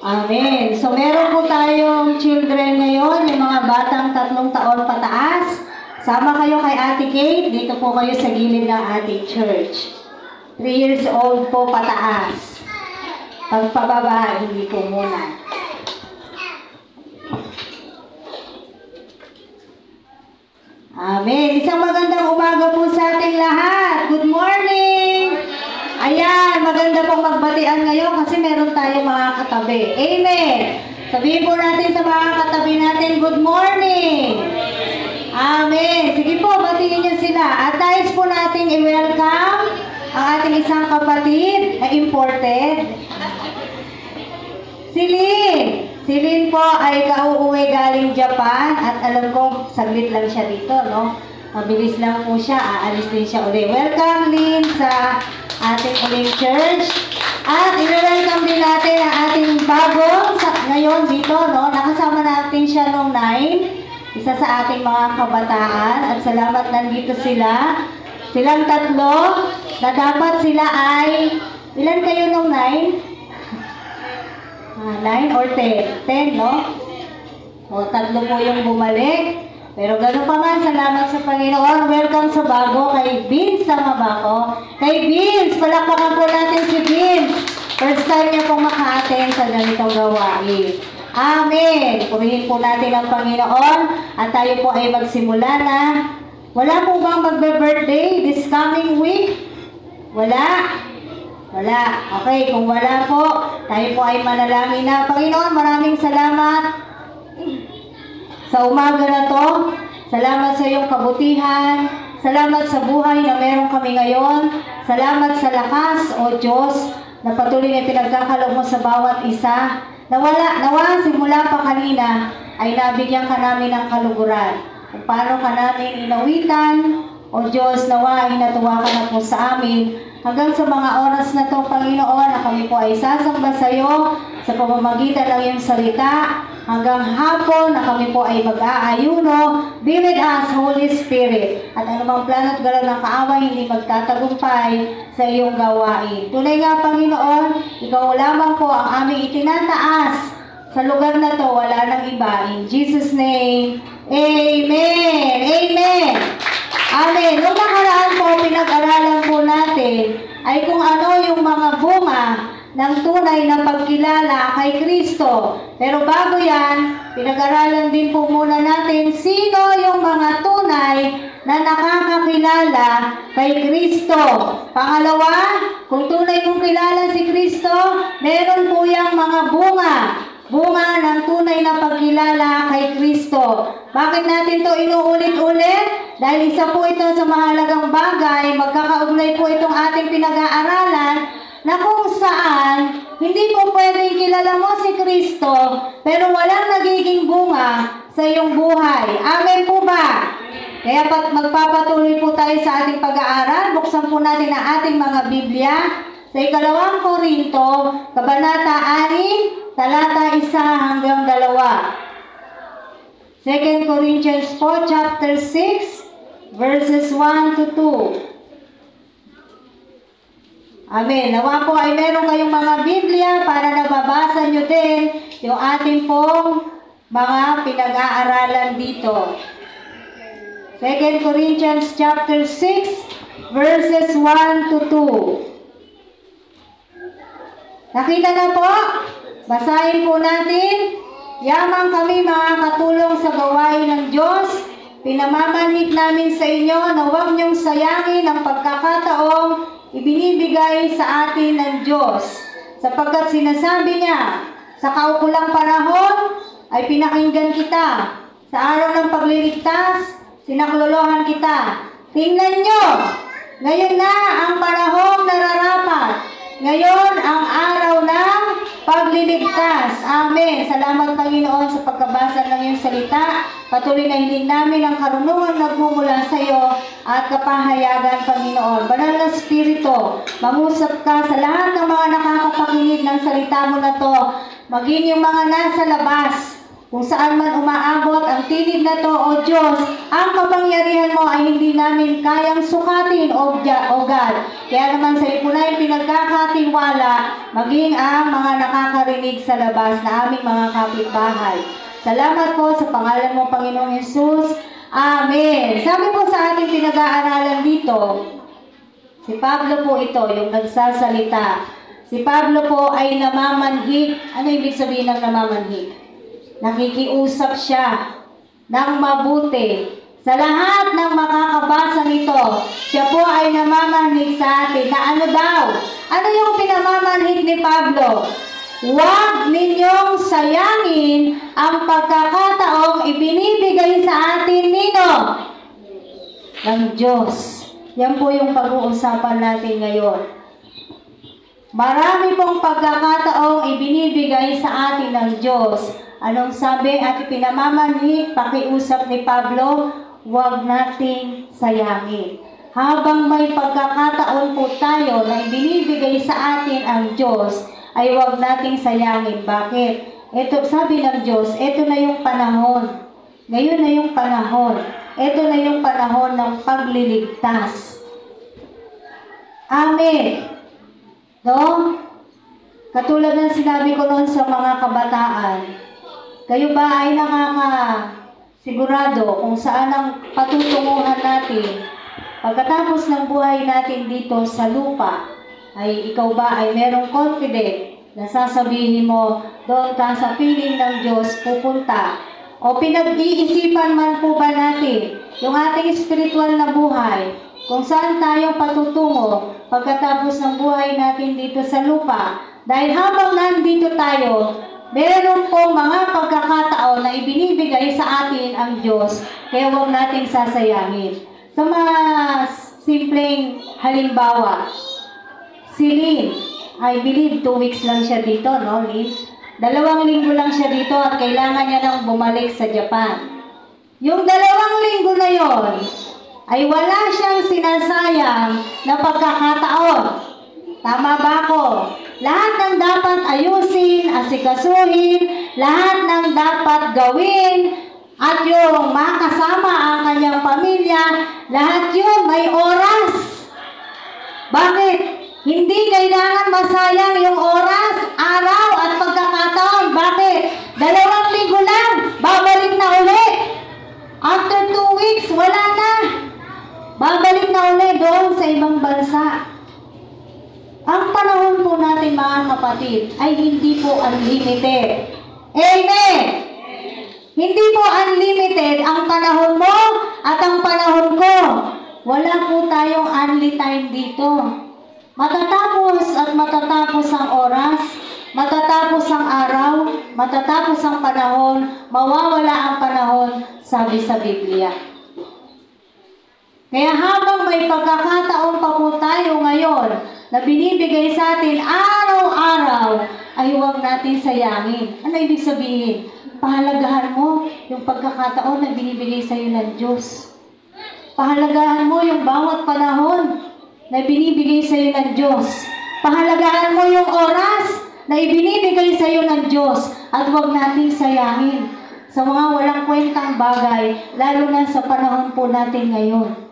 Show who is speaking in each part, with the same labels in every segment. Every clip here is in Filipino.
Speaker 1: Amen. So meron po tayong children ngayon, yung mga batang 3 taon pataas. Sama kayo kay Ate Kate, dito po kayo sa gilid ng ating church. 3 years old po pataas. Pagpababa, hindi po muna. Amen. Isang magandang umaga po sa ating lahat. Good morning! Ayan, maganda pong magbatian ngayon kasi meron tayong mga katabi. Amen! Sabihin po natin sa mga katabi natin, good morning! Amen! Sige po, batiin niyo sila. At nais po natin i-welcome ang ating isang kapatid na imported. Si Lynn. Si Lynn po ay kauuwi galing Japan at alam ko saglit lang siya dito, no? Mabilis lang po siya, aalis din siya uli. Welcome Lynn sa ating uling church. At i-welcome din natin ang ating bago ngayon dito, no? Nakasama natin siya noong 9, isa sa ating mga kabataan. At salamat nandito sila. Silang 3 na dapat sila ay, ilan kayo noong 9? 9 or 10? 10, no? O, 3 po yung bumalik. Pero gano'n pa man, salamat sa Panginoon. Welcome sa bago kay Vince, tama ba ako? Kay Vince, palakpakan po natin si Vince. First time niya pong maka-attend sa ganitong gawain. Amen! Purihin po natin ang Panginoon at tayo po ay magsimula na. Wala po bang magbe-birthday this coming week? Wala? Wala. Okay, kung wala po, tayo po ay manalangin na. Panginoon, maraming salamat sa umaga na to. Salamat sa iyong kabutihan. Salamat sa buhay na meron kami ngayon. Salamat sa lakas, O Diyos, na patuloy na pinagkakaloob mo sa bawat isa. Nawa, simula pa kanina, ay nabigyan ka namin ng kaluguran. Kung paano ka namin inawitan, O Diyos, nawa, inatuwa ka na po sa amin. Hanggang sa mga oras na ito, Panginoon, na kami po ay sasamba sa iyo sa pamamagitan ng iyong salita. Hanggang hapon na kami po ay mag-aayuno. Be with us, Holy Spirit. At anumang plano at galaw ng kaaway, hindi magtatagumpay sa iyong gawain. Tunay nga, Panginoon, ikaw lamang po ang aming itinataas sa lugar na to. Wala nang iba. In Jesus' name, Amen! Amen! Amen. Noong nakaraan po, pinag-aralan po natin ay kung ano yung mga bunga ng tunay na pagkilala kay Kristo. Pero bago yan, pinag-aralan din po muna natin sino yung mga tunay na nakakakilala kay Kristo. Pangalawa, kung tunay mong kilala si Kristo, meron po yung mga bunga. Bunga ng tunay na pagkilala kay Kristo. Bakit natin to inuulit-ulit? Dahil isa po ito sa mahalagang bagay, magkakaugnay po itong ating pinag-aaralan na kung saan hindi po pwedeng kilala mo si Kristo pero walang nagiging bunga sa iyong buhay. Amen po ba? Kaya magpapatuloy po tayo sa ating pag-aaral. Buksan po natin ang ating mga Biblia sa 2 Korinto, Kabanata 6, talata 1 hanggang 2. 2 Corinthians 4, chapter 6, verses 1 to 2. Amen. Nawa po ay meron kayong mga Biblia para nababasa nyo din yung ating pong mga pinag-aaralan dito. 2 Corinthians chapter 6, verses 1 to 2. Nakita na po? Basahin po natin. Yamang kami mga katulong sa gawain ng Diyos, pinamamanhik namin sa inyo na huwag niyong sayangin ang pagkakataong ibinibigay sa atin ng Diyos. Sapagkat sinasabi niya, sa kaukulang panahon ay pinakinggan kita. Sa araw ng pagliligtas, sinaklolohan kita. Tingnan niyo, ngayon na ang panahong nararapat. Ngayon ang araw ng pagliligtas. Amen. Salamat Panginoon sa pagkabasa ng iyong salita. Patuloy na hiling namin ang karunungan nagmumula sa iyo at kapahayagan, Panginoon. Banal na Espiritu, mangusap ka sa lahat ng mga nakakapakinig ng salita mo na to. Maging yung mga nasa labas, kung saan man umaabot ang tinig na to, O Diyos, ang kapangyarihan mo ay hindi namin kayang sukatin amin, O God. Kaya naman sa iyo po na pinagkakatiwala, maging ang mga nakakarinig sa labas na aming mga kapitbahay. Salamat po sa pangalan mo, Panginoong Hesus. Amen. Sabi po sa ating pinag-aaralan dito, si Pablo po ito, yung nagsasalita. Si Pablo po ay namamanhik. Ano ibig sabihin ng namamanhik? Nakikiusap siya ng mabuti. Sa lahat ng makakabasa nito, siya po ay namamanhik sa atin na ano daw? Ano yung pinamamanhik ni Pablo? Huwag ninyong sayangin ang pagkakataong ibinibigay sa atin nino ng Diyos. Yan po yung pag-uusapan natin ngayon. Marami pong pagkakataong ibinibigay sa atin ng Diyos. Anong sabi at pinamamanhik, pakiusap ni Pablo, huwag nating sayangin. Habang may pagkakataon po tayo na ibinibigay sa atin ang Diyos, ay huwag nating sayangin. Bakit? Ito, sabi ng Diyos, ito na yung panahon. Ngayon na yung panahon. Ito na yung panahon ng pagliligtas. Amen. No? Katulad ng sinabi ko noon sa mga kabataan, kayo ba ay nakakasigurado kung saan ang patutunguhan natin pagkatapos ng buhay natin dito sa lupa? Ay ikaw ba ay merong confident na sasabihin mo doon ka sa piling ng Diyos pupunta? O pinag-iisipan man po ba natin yung ating spiritual na buhay kung saan tayo patutungo pagkatapos ng buhay natin dito sa lupa? Dahil habang nandito tayo, meron pong mga pagkakataon na ibinibigay sa atin ang Diyos, kaya huwag natin sasayangin. Sa mga simpleng halimbawa, si Lynn, I believe 2 weeks lang siya dito, no, Lynn? 2 linggo lang siya dito at kailangan niya nang bumalik sa Japan. Yung 2 linggo na yon, ay wala siyang sinasayang na pagkakataon. Tama ba ako? Lahat ng dapat ayusin, asikasuhin, lahat ng dapat gawin, at yung makasama ang kanyang pamilya, lahat yun may oras. Bakit? Hindi kailangan masayang yung oras, araw, at pagkakataon. Bakit? 2 linggo lang, babalik na uli. After 2 weeks, wala na. Babalik na ulit doon sa ibang bansa. Ang panahon po natin, mga kapatid, ay hindi po unlimited. Amen! Hindi po unlimited ang panahon mo at ang panahon ko. Wala po tayong only time dito. Matatapos at matatapos ang oras, matatapos ang araw, matatapos ang panahon, mawawala ang panahon, sabi sa Biblia. Kaya habang may pagkakataon pa po tayo ngayon na binibigay sa atin araw-araw, ay huwag natin sayangin. Ano ibig sabihin? Pahalagahan mo yung pagkakataon na binibigay sa iyo ng Diyos. Pahalagahan mo yung bawat panahon na binibigay sa iyo ng Diyos. Pahalagahan mo yung oras na ibinibigay sa iyo ng Diyos at huwag natin sayangin sa mga walang kwentang bagay, lalo na sa panahon po natin ngayon.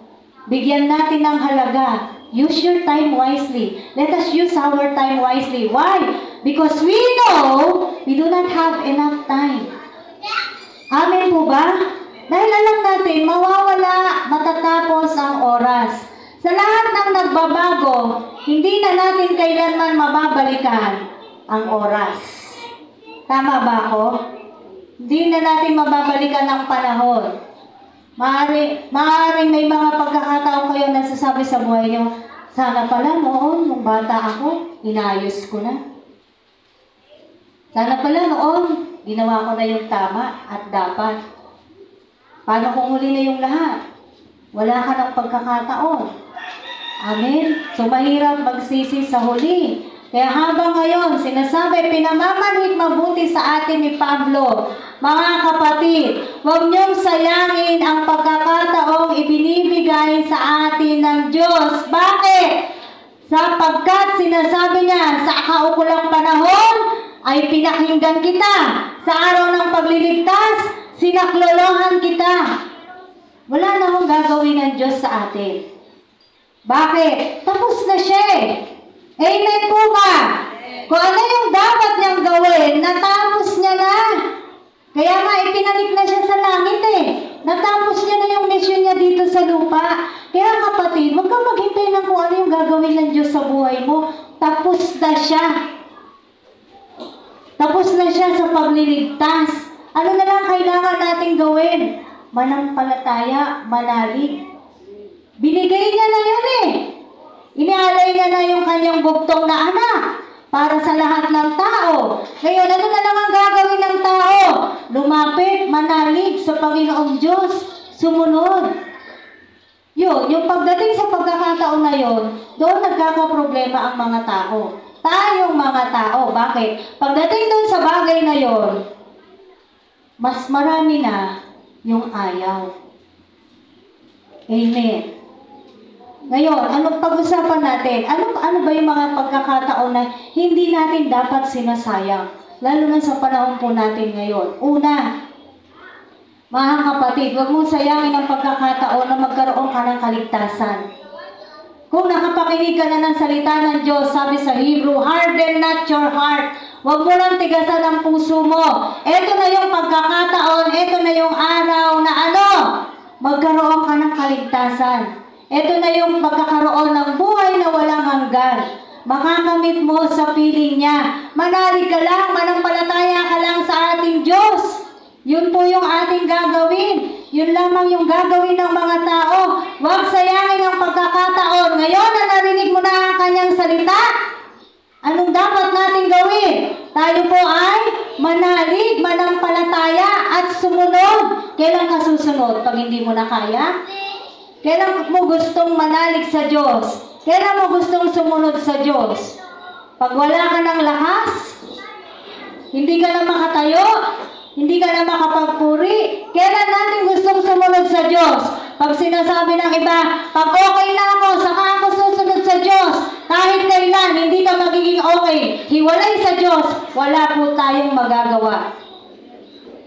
Speaker 1: Bigyan natin ng halaga. Use your time wisely. Let us use our time wisely. Why? Because we know we do not have enough time. Amen po ba? Dahil alam natin, mawawala, matatapos ang oras. Sa lahat ng nagbabago, hindi na natin kailanman mababalikan ang oras. Tama ba ako? Hindi na natin mababalikan ang panahon. Maaaring may mga pagkakataon kayo nasasabi sa buhay nyo, sana pala noon, nung bata ako, inayos ko na. Sana pala noon, ginawa ko na yung tama at dapat. Paano kung huli na yung lahat? Wala ka ng pagkakataon. Amen? So, mahirap magsisi sa huli. Kaya habang ngayon, sinasabi, pinamamanhik mabuti sa atin ni Pablo. Mga kapatid, huwag niyong sayangin ang pagkakataong ibinibigay sa atin ng Diyos. Bakit? Sapagkat sinasabi niya, sa kaukulang panahon ay pinakinggan kita. Sa araw ng pagliligtas, sinaklolohan kita. Wala na akong gagawin ng Diyos sa atin. Bakit? Tapos na siya eh. Amen po ba? Kung ano yung dapat niyang gawin, natapos niya na. Kaya nga, ipinalik na siya sa langit eh. Natapos niya na yung mission niya dito sa lupa. Kaya kapatid, huwag kang maghintay ng kung ano yung gagawin ng Diyos sa buhay mo. Tapos na siya. Tapos na siya sa pagliligtas. Ano na lang kailangan natin gawin? Manampalataya, manalig. Binigay niya na yun eh. Inialay niya na yung kanyang bugtong na anak para sa lahat ng tao. Ngayon, ano na lang ang gagawin ng tao? Lumapit, manalig sa Panginoong Diyos, sumunod. Yun, yung pagdating sa pagkakataon na yun, doon nagkakaproblema ang mga tao. Tayong mga tao. Bakit? Pagdating doon sa bagay na yun, mas marami na yung ayaw. Amen. Ngayon, anong pag-usapan natin? Ano ba yung mga pagkakataon na hindi natin dapat sinasayang? Lalo na sa panahon po natin ngayon. Una, mga kapatid, huwag mong sayangin ang pagkakataon na magkaroon ka ng kaligtasan. Kung nakapakinig ka na ng salita ng Diyos, sabi sa Hebrew, harden not your heart. Huwag mo lang tigasan ang puso mo. Ito na yung pagkakataon, ito na yung araw na magkaroon ka ng kaligtasan. Ito na yung pagkakaroon ng buhay na walang hanggan. Makakamit mo sa piling niya. Manalig ka lang, manampalataya ka lang sa ating Diyos. Yun po yung ating gagawin. Yun lamang yung gagawin ng mga tao. Huwag sayangin ang pagkakataon. Ngayon na narinig mo na ang kanyang salita, anong dapat natin gawin? Tayo po ay manalig, manampalataya at sumunod. Kailan ka susunod? Pag hindi mo na kaya? Kailan mo gustong manalig sa Diyos? Kailan mo gustong sumunod sa Diyos? Pag wala ka ng lakas, hindi ka na makatayo, hindi ka na makapagpuri, kailan natin gustong sumunod sa Diyos? Pag sinasabi ng iba, pag okay na ako, saka ako susunod sa Diyos. Kahit kailan, hindi ka magiging okay. Hiwalay sa Diyos, wala po tayong magagawa.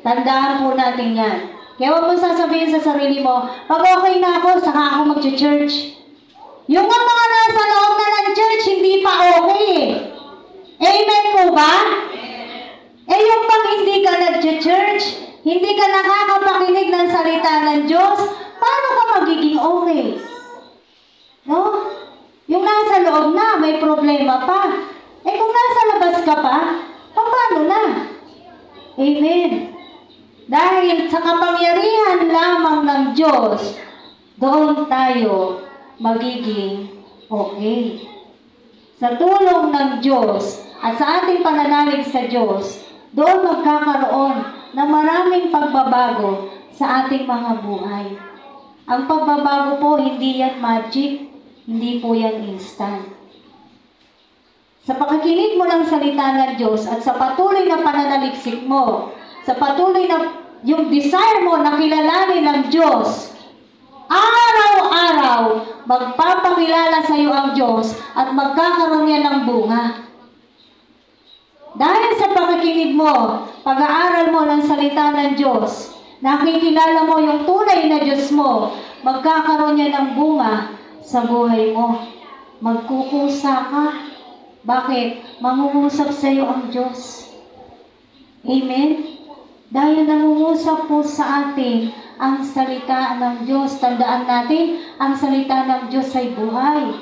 Speaker 1: Tandaan po natin yan. Kaya huwag mo sasabihin sa sarili mo, pag okay na ako, saka ako mag-church. Yung mga nasa loob na ng church, hindi pa okay eh. Amen po ba? Eh yung pag hindi ka nag-church, hindi ka nakakapakinig ng salita ng Diyos, paano ka magiging okay? No? Yung nasa loob na, may problema pa. Eh kung nasa labas ka pa, paano na? Amen. Dahil sa kapangyarihan lamang ng Diyos, doon tayo magiging okay. Sa tulong ng Diyos at sa ating pananalig sa Diyos, doon magkakaroon ng maraming pagbabago sa ating mga buhay. Ang pagbabago po, hindi yan magic, hindi po yan instant. Sa pakikinig mo ng salita ng Diyos at sa patuloy na pananaliksik mo, sa patuloy na yung desire mo na kilalanin ng Diyos, araw-araw, magpapakilala sa iyo ang Diyos at magkakaroon yan ng bunga. Dahil sa pakikinig mo, pag-aaral mo ng salita ng Diyos, nakikilala mo yung tunay na Diyos mo, magkakaroon yan ng bunga sa buhay mo. Magkukusa ka. Bakit? Mangungusap sa iyo ang Diyos. Amen? Dahil nangungusap po sa atin ang salita ng Diyos. Tandaan natin, ang salita ng Diyos ay buhay.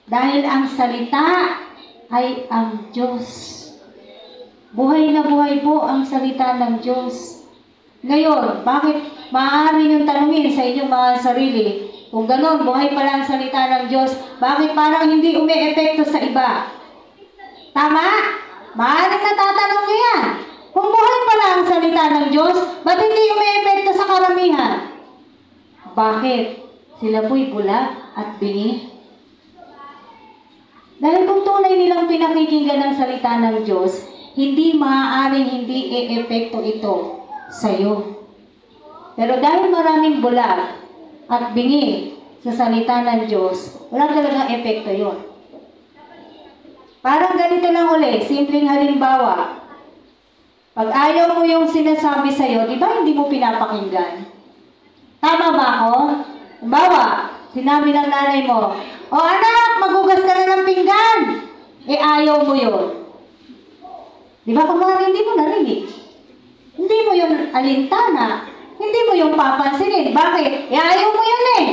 Speaker 1: Dahil ang salita ay ang Diyos. Buhay na buhay po ang salita ng Diyos. Ngayon, bakit maaari niyong tanungin sa inyong mga sarili, kung ganon, buhay pala ang salita ng Diyos, bakit parang hindi umi-epekto sa iba? Tama? Maaaring natatanong niyo yan. Kung buhay pala ang salita ng Diyos, ba't hindi umi-epekto sa karamihan? Bakit? Sila po'y bulag at bingi. Dahil kung tunay nilang pinakikinggan ng salita ng Diyos, hindi maaaring hindi e-epekto ito sa iyo. Pero dahil maraming bulag at bingi sa salita ng Diyos, wala talagang epekto yon. Parang ganito lang uli, simpleng halimbawa. Pag ayaw mo yung sinasabi sa'yo, di ba hindi mo pinapakinggan? Tama ba ako? Halimbawa, Sinabi ng nanay mo, o anak, magugas ka na ng pinggan. Eh, ayaw mo yun. Di ba, kumari, hindi mo narinig. Hindi mo yung alintana. Hindi mo yung papansinin. Bakit? Eh, ayaw mo yun eh.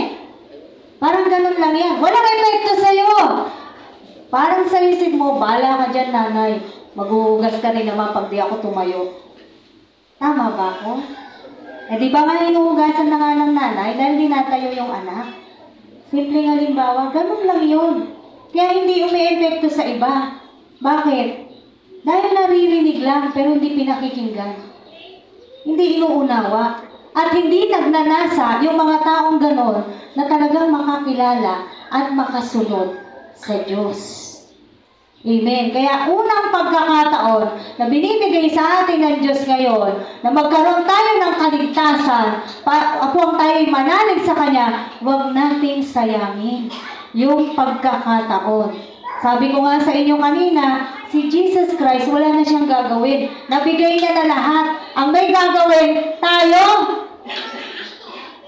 Speaker 1: Parang ganun lang yan. Walang epekto sa'yo. Parang sa isip mo, bala ka dyan, nanay. Maghuhugas ka rin naman pag di ako tumayo. Tama ba ako? Eh, di ba nga hinuhugasan na nga ng nanay dahil dinatayo yung anak? Simpleng halimbawa, ganun lang yun. Kaya hindi umi-epekto sa iba. Bakit? Dahil naririnig lang, pero hindi pinakikinggan. Hindi inuunawa. At hindi nagnanasa yung mga taong ganon na talagang makakilala at makasunod sa Diyos. Amen. Kaya unang pagkakataon na binibigay sa atin ng Diyos ngayon na magkaroon tayo ng kaligtasan upang tayo'y manalig sa Kanya, huwag nating sayangin yung pagkakataon. Sabi ko nga sa inyo kanina, si Jesus Christ, wala na siyang gagawin. Nabigay niya na lahat. Ang may gagawin, tayo.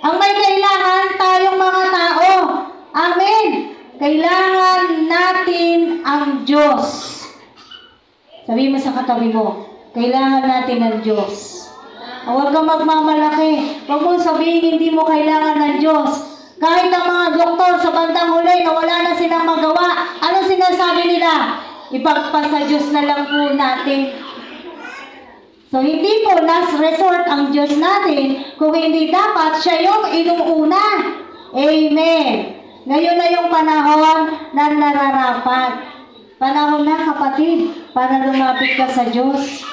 Speaker 1: Ang may kailangan, tayong mga tao. Amen. Kailangan natin ang Diyos. Sabi mo sa katabi mo, kailangan natin ang Diyos. Huwag kang magmamalaki. Huwag mong sabihin hindi mo kailangan ng Diyos. Kahit ang mga doktor sa bandang huli na wala na silang magawa, ano sinasabi nila? Ipagpasa Diyos na lang po natin. So, hindi po last resort ang Diyos natin, kung hindi dapat siya yung inuuna. Amen. Ngayon na yung panahon na nararapat. Panahon na, kapatid, para lumapit ka sa Diyos.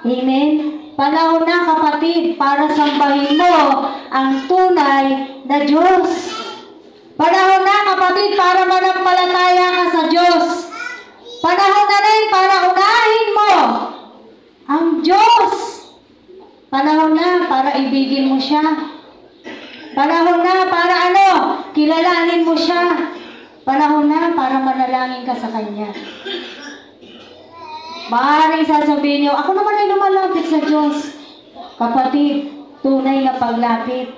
Speaker 1: Amen. Panahon na, kapatid, para sambahin mo ang tunay na Diyos. Panahon na, kapatid, para manampalataya ka sa Diyos. Panahon na rin para unahin mo ang Diyos. Panahon na para ibigin mo siya. Panahon na para kilalanin mo siya. Panahon na para manalangin ka sa Kanya. Maaaring sasabihin niyo, ako naman ay lumalapit sa Diyos. Kapatid, tunay na paglapit,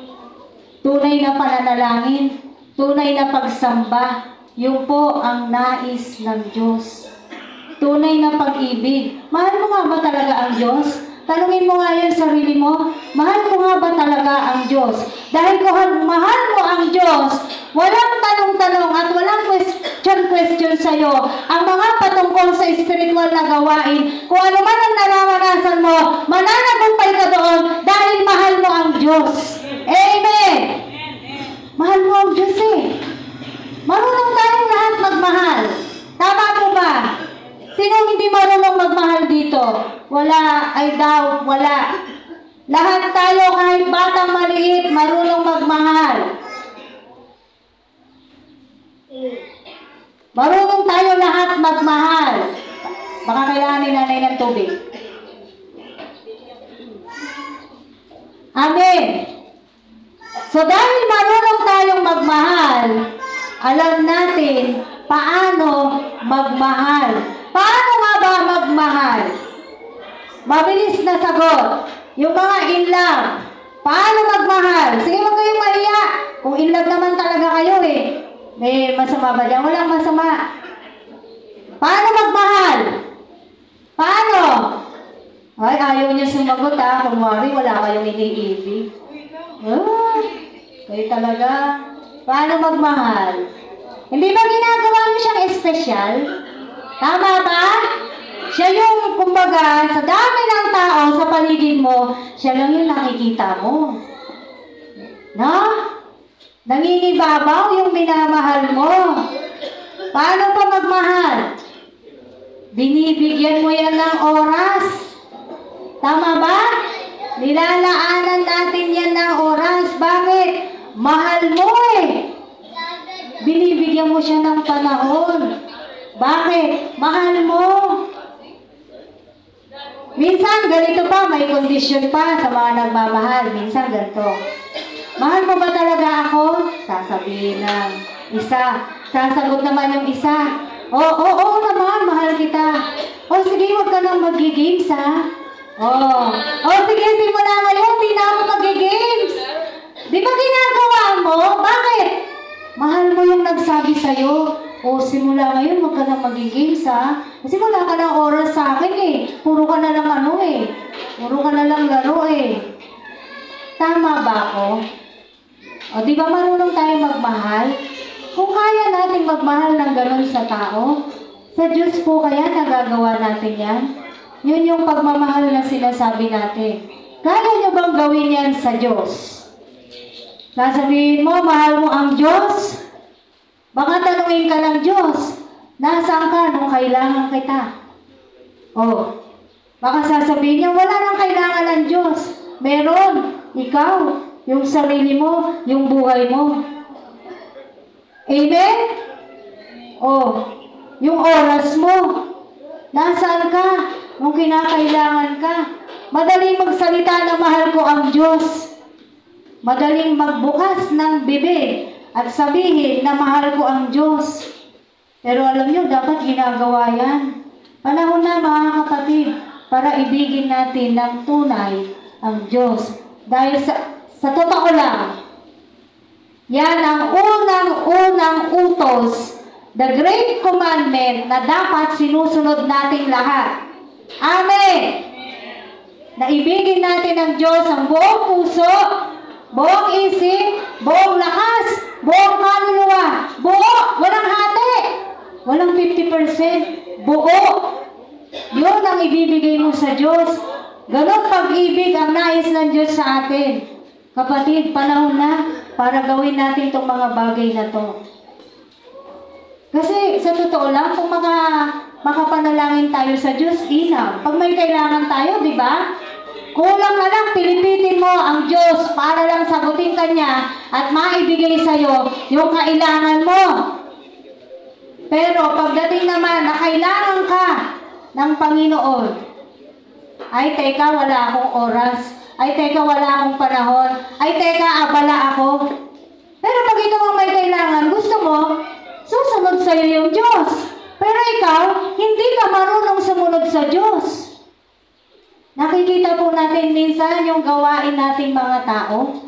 Speaker 1: tunay na pananalangin, tunay na pagsamba, yun po ang nais ng Diyos. Tunay na pag-ibig. Mahal mo nga ba talaga ang Diyos? Tanungin mo nga yung sarili mo, mahal mo nga ba talaga ang Diyos? Dahil kung mahal mo ang Diyos, walang tanong-tanong at walang question sa'yo. Ang mga patungkol sa spiritual na gawain, kung ano man ang nararanasan mo, mananagumpay ka doon dahil mahal mo ang Diyos. Amen! Mahal mo ang Diyos eh. Marunong tayong lahat magmahal. Tama po ba? Sino hindi marunong magmahal dito? Wala, I doubt, wala. Lahat tayo, kahit batang maliit, marunong magmahal. Marunong tayo lahat magmahal. Baka kailangan ni nanay ng tubig. Amen. So dahil marunong tayong magmahal, alam natin paano magmahal. Paano nga ba magmahal? Mabilis na sagot. Yung mga in love. Paano magmahal? Sige, wag kayong mahiya. Kung in love naman talaga kayo eh. May masama ba dyan? Walang masama. Paano magmahal? Paano? Ay, ayaw niya sumagot ha. Kunwari, wala kayong iniibig. Kayo talaga. Paano magmahal? Hindi ba ginagawa mo siyang espesyal? Tama ba? Siya yung, kumbaga, sa dami ng tao sa paligid mo, siya lang yung nakikita mo. No? Nangingibabaw yung minamahal mo. Paano pa magmahal? Binibigyan mo yan ng oras. Tama ba? Nilalaanan natin yan ng oras. Bakit? Mahal mo eh. Binibigyan mo siya ng panahon. Bakit? Mahal mo. Minsan, ganito pa, may kondisyon pa sa mga nagmamahal. Minsan, ganito. Mahal mo ba talaga ako? Sasabihin ng isa. Sasagot naman yung isa. Oo naman, mahal kita. Sige, huwag ka nang mag-games, ha? Sige, simula ngayon, hindi na ako mag-games. Di ba ginagawa sinasabi sa'yo, o simula ngayon, huwag ka nang maging ha? Kasi wala ka ng oras sa akin eh. Puro ka na lang Puro ka na lang laro eh. Tama ba ako? O di ba marunong tayo magmahal? Kung kaya nating magmahal ng ganun sa tao, sa Diyos po kaya nagagawa natin yan? Yun yung pagmamahal na sinasabi natin. Kaya nyo bang gawin yan sa Diyos? Sasabihin mo, mahal mo ang Diyos? Baka tanungin ka ng Diyos, nasaan ka nung kailangan kita? O, baka sasabihin niya, wala nang kailangan ng Diyos. Meron, ikaw, yung sarili mo, yung buhay mo. Amen? O, yung oras mo, nasaan ka nung kinakailangan ka? Madaling magsalita na mahal ko ang Diyos. Madaling magbukas ng bibig at sabihin na mahal ko ang Diyos. Pero alam nyo, dapat ginagawa yan. Panahon na mga kapatid, para ibigin natin ng tunay ang Diyos. Dahil sa totoo lang, yan ang unang-unang utos, the great commandment na dapat sinusunod nating lahat. Amen! Na ibigin natin ang Diyos ang buong puso, buong isip, buong lakas, buong kaluluwa, buo, walang hati, walang 50%, buo. Yun ang ibibigay mo sa Diyos. Ganon pag-ibig ang nais ng Diyos sa atin. Kapatid, panahon na para gawin natin itong mga bagay na to. Kasi sa totoo lang, kung makapanalangin tayo sa Diyos, inaw. Pag may kailangan tayo, di ba? Kulang na lang, pilipitin mo ang Diyos para lang sagutin ka niya at maibigay sa'yo yung kailangan mo. Pero pagdating naman na kailangan ka ng Panginoon, ay teka, wala akong oras. Ay teka, wala akong panahon. Ay teka, abala ako. Pero pag ikaw ang may kailangan, gusto mo, susunod sa'yo yung Diyos. Pero ikaw, hindi ka marunong sumunod sa Diyos. Nakikita po natin minsan yung gawain nating mga tao.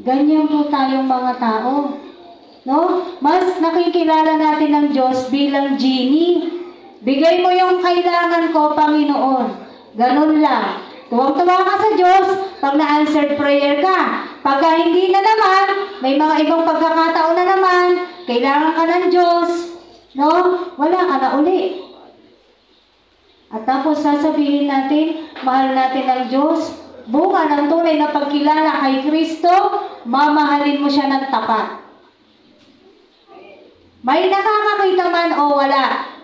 Speaker 1: Ganyan po tayong mga tao. No? Mas nakikilala natin ang Diyos bilang genie. Bigay mo yung kailangan ko, Panginoon. Ganun lang. Tuwang-tuwa ka sa Diyos pag na-answered prayer ka. Pagka hindi na naman, may mga ibang pagkakataon na naman, kailangan ka ng Diyos. No? Wala ka na uli. At tapos sasabihin natin, mahal natin ang Diyos. Bunga ng tunay na pagkilala kay Kristo, mamahalin mo siya ng tapat. May nakakakita man o wala,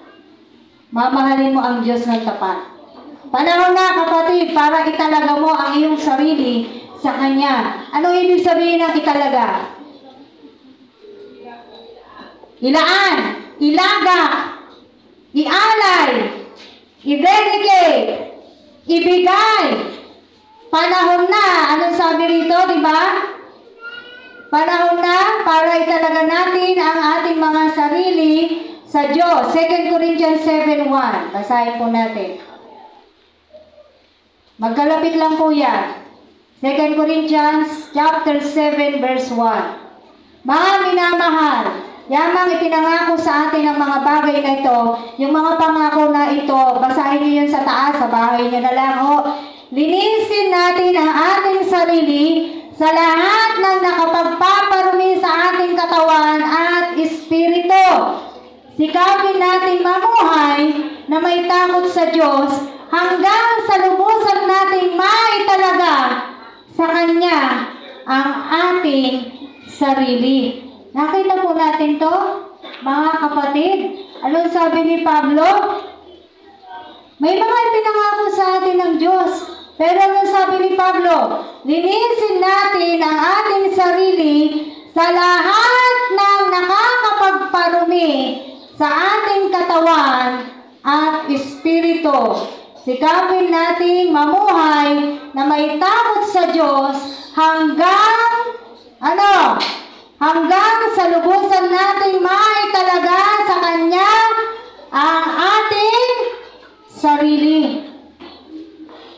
Speaker 1: mamahalin mo ang Diyos ng tapat. Panahon na kapatid, para italaga mo ang iyong sarili sa Kanya. Ano ibig sabihin ng italaga? Ilaan, ilagak, ialay, i-dedicate, ibigay. Panahon na. Anong sabi rito, di ba? Panahon na para italaga natin ang ating mga sarili sa Diyos. 2 Corinthians 7:1. Basahin po natin. Magkalapit lang po yan. 2 Corinthians chapter 7 verse 1. Mga minamahal, yamang ipinangako sa atin ang mga bagay na ito, yung mga pangako na ito, basahin niyo yun sa taas, sa bahay niyo na lang. Linisin natin ang ating sarili sa lahat ng nakapagpaparumi sa ating katawan at espiritu. Sikapin natin mamuhay na may takot sa Diyos hanggang sa lubusan nating maitalaga sa Kanya ang ating sarili. Nakita po natin to, mga kapatid. Anong sabi ni Pablo? May mga ipinangako sa atin ng Diyos. Pero anong sabi ni Pablo? Linisin natin ang ating sarili sa lahat ng nakakapagparumi sa ating katawan at espiritu. Sikapin nating mamuhay na may takot sa Diyos hanggang sa lubusan nating maitalaga sa Kanya ang ating sarili.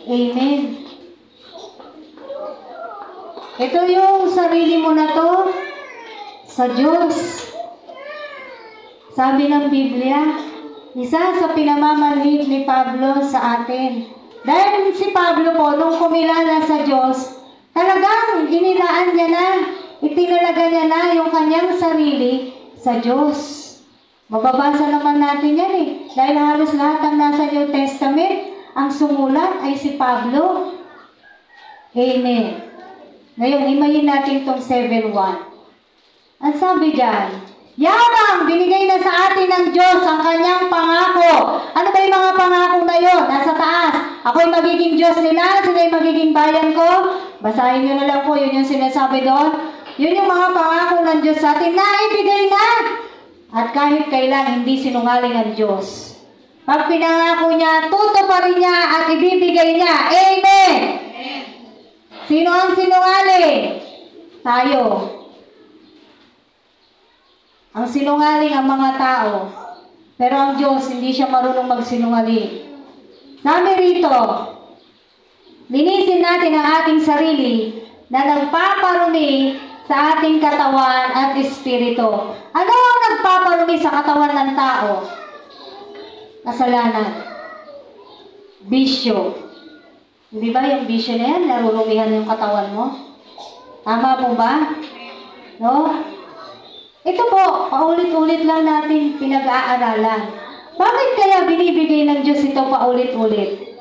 Speaker 1: Amen. Ito yung sarili mo na to sa Diyos. Sabi ng Biblia, isa sa pinamamanhid ni Pablo sa atin. Dahil si Pablo po, nung kumilala sa Diyos, talagang inilaan niya na, itinalaga niya na yung kanyang sarili sa Diyos. Mababasa naman natin yan eh. Dahil halos lahat ng nasa New Testament, ang sumulat ay si Pablo. Amen. Ngayon, himayin natin itong 7:1. Ang sabi dyan, yabang binigay na sa atin ng Diyos ang kanyang pangako. Ano ba yung mga pangako na yun? Nasa taas. Ako'y magiging Diyos nila, sila'y magiging bayan ko. Basahin nyo na lang po, yun yung sinasabi doon. Yun yung mga pangako ng Diyos sa atin na ibigay na. At kahit kailan, hindi sinungaling ang Diyos. Pag pinangako niya, tutuparin niya at ibibigay niya. Amen! Sino ang sinungaling? Tayo. Ang sinungaling ang mga tao. Pero ang Diyos, hindi siya marunong magsinungaling. Sabi rito, linisin natin ang ating sarili na nagpaparumi sa ating katawan at espiritu. Ano ang nagpaparumi sa katawan ng tao? Kasalanan. Bisyo. Di ba yung bisyo na yan, narurumihan yung katawan mo? Tama po ba? No? Ito po, paulit-ulit lang natin pinag-aaralan. Bakit kaya binibigay ng Diyos ito paulit-ulit?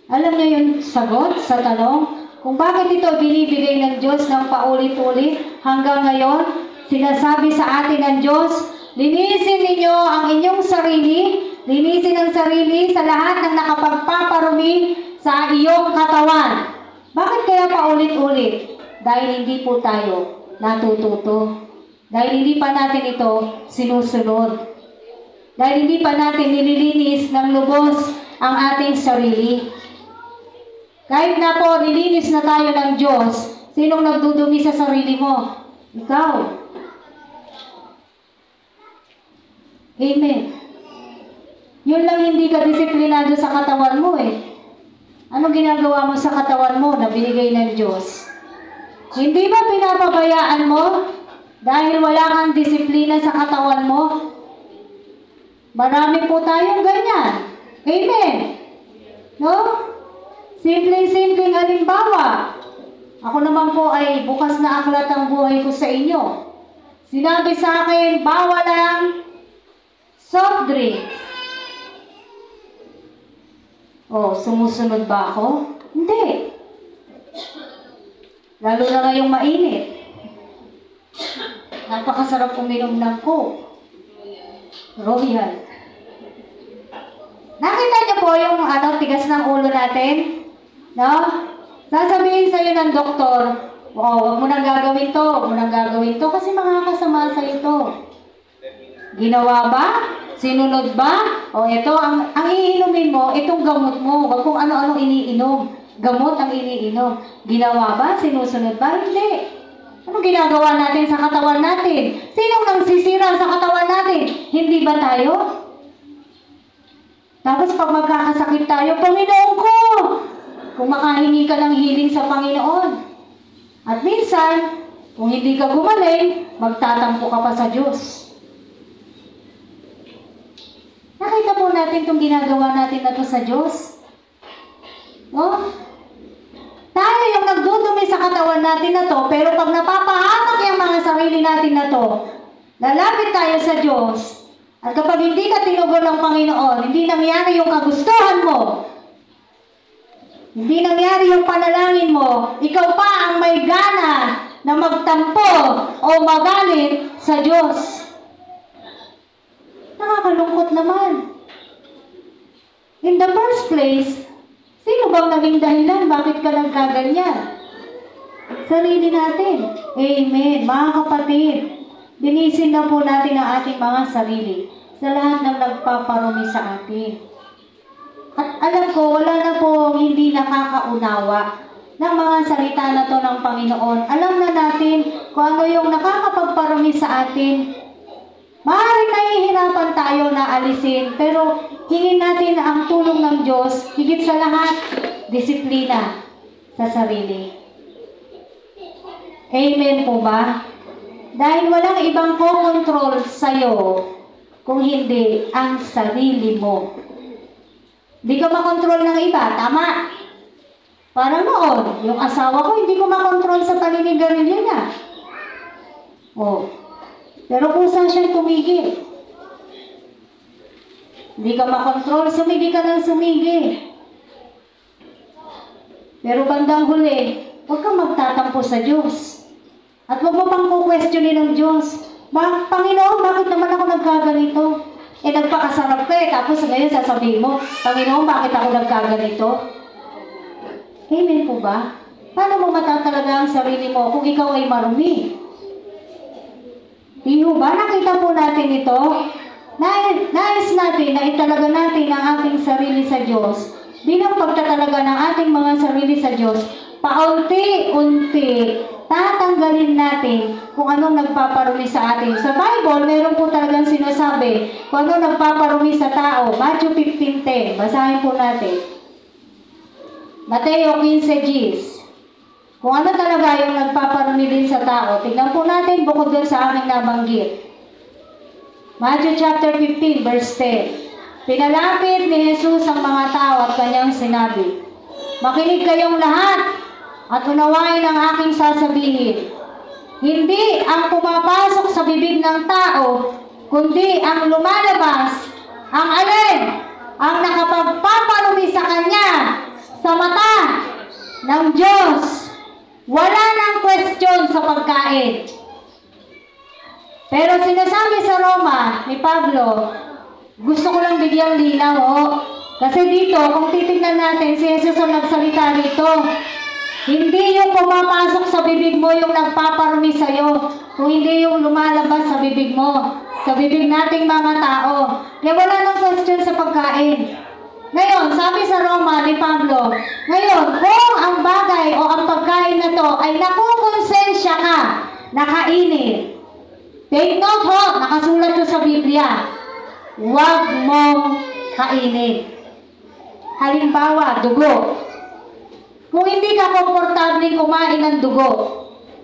Speaker 1: Alam niyo yung sagot sa tanong? Kung bakit ito binibigay ng Diyos ng paulit-ulit hanggang ngayon, sinasabi sa atin ng Diyos, linisin ninyo ang inyong sarili, linisin ang sarili sa lahat ng nakapagpaparumi sa iyong katawan. Bakit kaya paulit-ulit? Dahil hindi po tayo natututo. Dahil hindi pa natin ito sinusunod. Dahil hindi pa natin nililinis ng lubos ang ating sarili. Kahit na po nilinis na tayo ng Diyos, sinong nagdudumi sa sarili mo? Ikaw. Amen. Yun lang hindi ka disiplinado sa katawan mo eh. Anong ginagawa mo sa katawan mo na binigay ng Diyos? Hindi ba pinapabayaan mo dahil wala kang disiplina sa katawan mo? Marami po tayong ganyan. Amen. No? Simpleng-simpleng halimbawa. Ako naman po ay bukas na aklat ang buhay ko sa inyo. Sinabi sa akin, bawal ang soft drinks. Oh, sumusunod ba ako? Hindi. Lalo na ngayong mainit. Napakasarap uminom ng Coke. Royal. Nakita niyo po yung tigas ng ulo natin? No? Sasabihin sa'yo ng doktor, huwag mo nang gagawin to, huwag mo nang gagawin to, kasi makakasama sa'yo to. Ginawa ba? Sinunod ba? O ito, ang iinumin mo, itong gamot mo. Huwag kung ano-ano iniinom. Gamot ang iniinom. Ginawa ba? Sinusunod ba? Hindi. Anong ginagawa natin sa katawan natin? Sinong nagsisira sa katawan natin? Hindi ba tayo? Tapos pag magkakasakit tayo, Panginoon ko! Kung makahingi ka ng healing sa Panginoon. At minsan, kung hindi ka gumaling, magtatampo ka pa sa Diyos. Nakita po natin itong ginagawa natin na to sa Diyos. No? Tayo yung nagdudumi sa katawan natin na to, pero pag napapahamak yung mga sarili natin na to, lalapit tayo sa Diyos, at kapag hindi ka tinugon ng Panginoon, hindi nangyari yung kagustuhan mo, hindi nangyari yung panalangin mo, ikaw pa ang may gana na magtampo o magalit sa Diyos. Nakakalungkot naman. In the first place, sino bang naging dahilan? Bakit ka nagkaganyan? Sarili natin. Amen. Mga kapatid, linisin na po natin ang ating mga sarili sa lahat ng nagpaparumi sa atin. At alam ko, wala na po hindi nakakaunawa ng mga salita na to ng Panginoon. Alam na natin kung ano yung nakakapagparumi sa atin. Maaaring nahihirapan tayo na alisin, pero hingin natin na ang tulong ng Diyos, higit sa lahat, disiplina sa sarili. Amen po ba? Dahil walang ibang ko-control sa'yo, kung hindi ang sarili mo. Hindi ka makontrol ng iba, tama? Parang noon, yung asawa ko, hindi ko makontrol sa paninigarilyo niya. Oh. Pero kung saan siya tumigil? Hindi ka makontrol, sumigi ka ng sumigi. Pero bandang huli, huwag kang magtatampo sa Diyos. At huwag mo pang kukwestiyonin ng Diyos. Panginoon, bakit naman ako nagkaganito? Nagpakasarap ka tapos ngayon sasabihin mo, Panginoon, bakit ako nagkaganito? Amen po ba? Paano mo matatalaga ang sarili mo kung ikaw ay marumi? Iyo ba? Nakita po natin ito. Nais natin na italaga natin ang ating sarili sa Diyos. Bilang pagtatalaga ng ating mga sarili sa Diyos, paunti-unti tatanggalin natin kung anong nagpaparumi sa atin. Sa Bible, meron po talagang sinasabi kung anong nagpaparumi sa tao. Matthew 15:10. Basahin po natin. Mateo 15:10. Kung ano talaga yung nagpaparumi din sa tao, tignan po natin bukod doon sa aking nabanggit. Matthew chapter 15, verse 10. Pinalapit ni Jesus ang mga tao at kanyang sinabi, makinig kayong lahat at unawain ang aking sasabihin. Hindi ang pumapasok sa bibig ng tao, kundi ang lumalabas, ang alin, ang nakapagpaparumi sa kanya, sa mata ng Diyos. Wala nang question sa pagkain. Pero sinasabi sa Roma ni Pablo, gusto ko lang bigyang linaw, kasi dito, kung titignan natin, si Jesus ang nagsalita rito. Hindi yung pumapasok sa bibig mo yung nagpaparumi sa'yo, kung hindi yung lumalabas sa bibig mo, sa bibig nating mga tao. Kaya wala nang question sa pagkain. Ngayon, sabi sa Roma ni Pablo, ngayon, kung ang bagay o ang pagkain na to ay nakukonsensya ka, nakainin. Take note ho, nakasulat to sa Biblia. Huwag mong kainin. Halimbawa, dugo. Kung hindi ka komportable kumain ng dugo,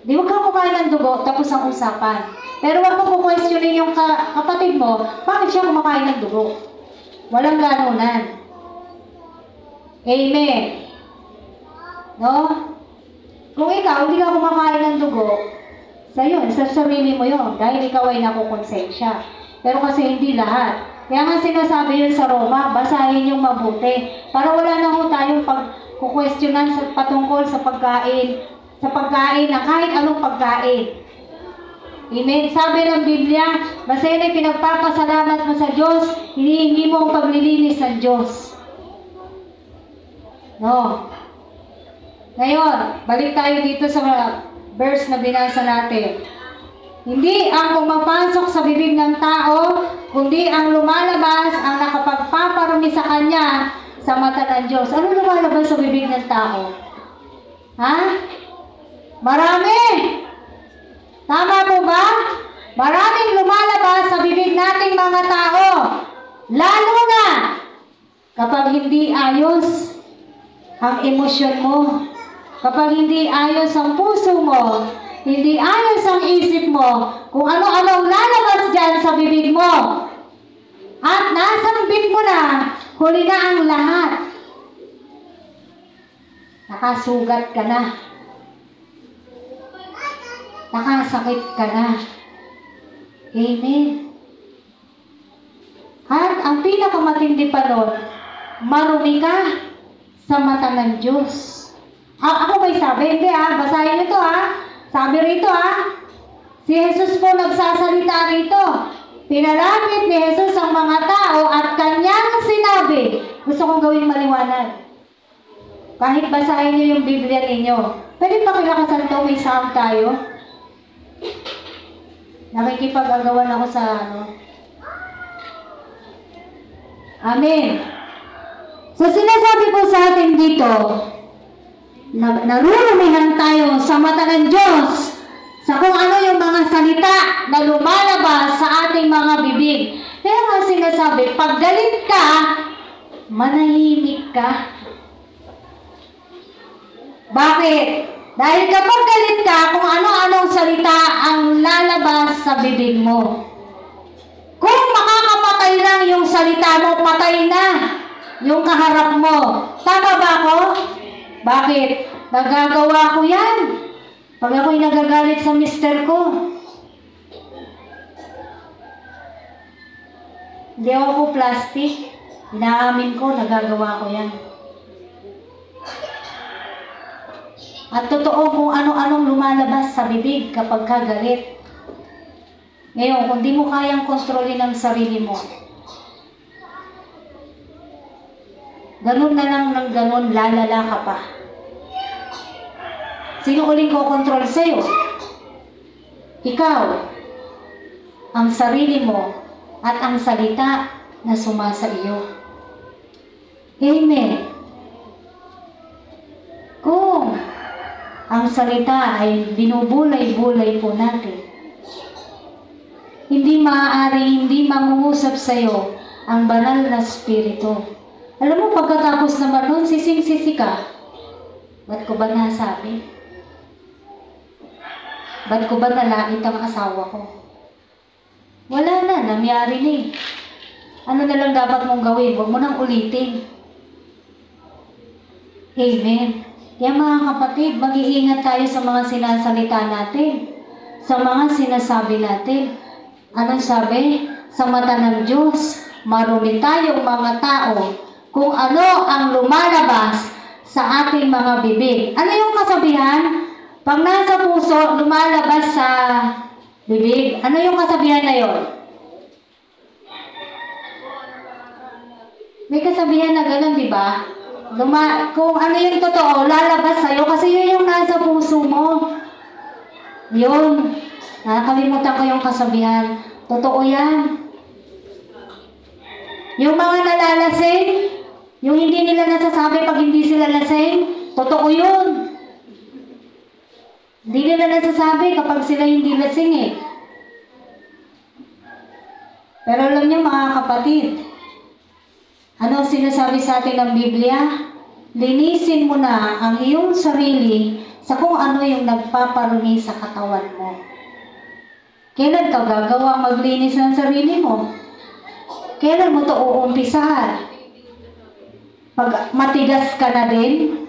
Speaker 1: di huwag ka kumain ng dugo, tapos ang usapan. Pero huwag mo kukwestiyonin yung kapatid mo, bakit siya kumakain ng dugo? Walang ganunan. Amen. No? Kung ikaw, hindi ka kumakain ng dugo, sa sarili mo yun, dahil ikaw ay nakukonsensya. Pero kasi hindi lahat. Kaya nga sinasabi yun sa Roma, basahin yung mabuti. Para wala na ho tayong pagkukwestiyonan patungkol sa pagkain na kahit anong pagkain. Amen. Sabi ng Biblia, basahin ay pinagpapasalamat mo sa Diyos, hinihingi mo ang paglilinis ng Diyos. No. Ngayon, balik tayo dito sa verse na binasa natin. Hindi ang pumapasok sa bibig ng tao, kundi ang lumalabas, ang nakapagpaparumi sa kanya sa mata ng Diyos. Ano lumalabas sa bibig ng tao? Ha? Marami! Tama po ba? Maraming lumalabas sa bibig nating mga tao. Lalo na kapag hindi ayos ang emosyon mo, kapag hindi ayos ang puso mo, hindi ayos ang isip mo, kung ano-anong lalabas dyan sa bibig mo, at nasambit mo na, huli na ang lahat. Nakasugat ka na. Nakasakit ka na. Amen. At ang pinakamatindi pa nun, marumi ka sa mata ng Diyos. Ako may sabi? Hindi basahin nito Sabi rito si Jesus po nagsasalita rito. Pinalapit ni Jesus ang mga tao at kanyang sinabi. Gusto kong gawing maliwanag. Kahit basahin niyo yung Biblia ninyo. Pwede pakilakasan ito, may sound tayo. Nakikipag-agawan ako sa Amen. So sinasabi po sa atin dito, narurumihan tayo sa mata ng Diyos sa kung ano yung mga salita na lumalabas sa ating mga bibig. Kaya nga sinasabi, pag galit ka, manahimik ka. Bakit? Dahil kapag galit ka, kung ano-anong salita ang lalabas sa bibig mo. Kung patay lang yung salita mo, patay na yung kaharap mo. Tama ba ako? Bakit? Nagagawa ko yan. Pag ako'y nagagalit sa mister ko. Hindi ako plastic. Inaamin ko, nagagawa ko yan. At totoo kung ano-anong lumalabas sa bibig kapag kagalit. Ngayon, kung di mo kayang kontrolin ang sarili mo, ganun na lang ng ganun, lalala ka pa. Sino uling kokontrol sa'yo? Ikaw, ang sarili mo, at ang salita na sumasa iyo. Amen. Kung ang salita ay binubulay-bulay po natin, hindi maaari, hindi mangungusap sa iyo ang banal na spirito. Alam mo, pagkatapos naman nun, sising-sisi ka. Ba't ko ba nasabi? Ba't ko ba nalait ang asawa ko? Wala na, nangyari na eh. Ano na lang dapat mong gawin? Huwag mo nang ulitin. Amen. Kaya mga kapatid, mag-iingat tayo sa mga sinasalita natin. Sa mga sinasabi natin. Anong sabi? Sa mata ng Diyos, marumi tayong mga tao kung ano ang lumalabas sa ating mga bibig. Ano yung kasabihan? Pag nasa puso, lumalabas sa bibig. Ano yung kasabihan na yun? May kasabihan na gano'n, di ba? Kung ano yung totoo, lalabas sa'yo kasi yun yung nasa puso mo. Yun. Nakakalimutan ko yung kasabihan. Totoo yan. Yung mga nalalasing, yung hindi nila nasasabi pag hindi sila lasing, totoo yun. Hindi nila nasasabi kapag sila hindi lasing eh. Pero alam niyo mga kapatid, ano sinasabi sa atin ng Biblia? Linisin mo na ang iyong sarili sa kung ano yung nagpaparumi sa katawan mo. Kailan ka gagawa maglinis ng sarili mo? Kailan mo ito uumpisahan? Pag matigas ka na din,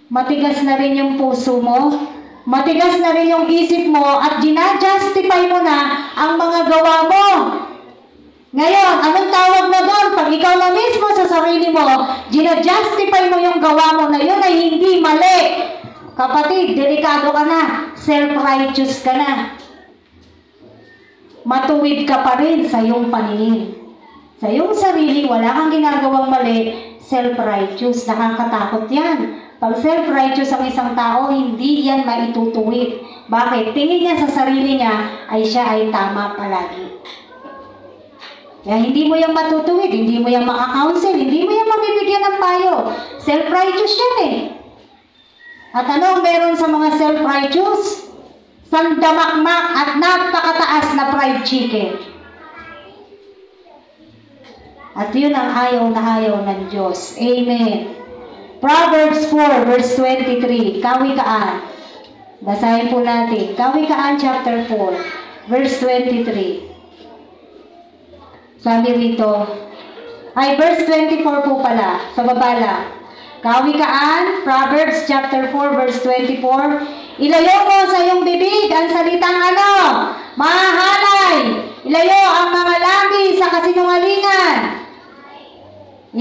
Speaker 1: matigas na rin yung puso mo, matigas na rin yung isip mo at ginajustify mo na ang mga gawa mo. Ngayon, anong tawag na doon? Pag ikaw na mismo sa sarili mo, ginajustify mo yung gawa mo na yun ay hindi mali. Kapatid, delikado ka na. Self-righteous ka na. Matuwid ka pa rin sa iyong paningin. Sa iyong sarili, wala kang ginagawang mali. Self-righteous. Nakakatakot yan. Pag self-righteous ang isang tao, hindi yan maitutuwid. Bakit? Tingin niya sa sarili niya ay siya ay tama palagi. Kaya hindi mo yan matutuwid, hindi mo yan maka-counsel, hindi mo yan mabibigyan ng payo. Self-righteous yan eh. At ano meron sa mga self-righteous? Sandamakmak at napakataas na fried chicken. At yun ang ayaw na ayaw ng Diyos. Amen. Proverbs 4 verse 23, Kawikaan. Basahin po natin. Kawikaan chapter 4 verse 23. Sabi rito, ay verse 24 po pala, sa baba lang. Kawikaan, Proverbs chapter 4 verse 24, ilayo mo sa iyong bibig ang salitang ano? Mahalay! Ilayo ang mga labi sa kasinungalingan.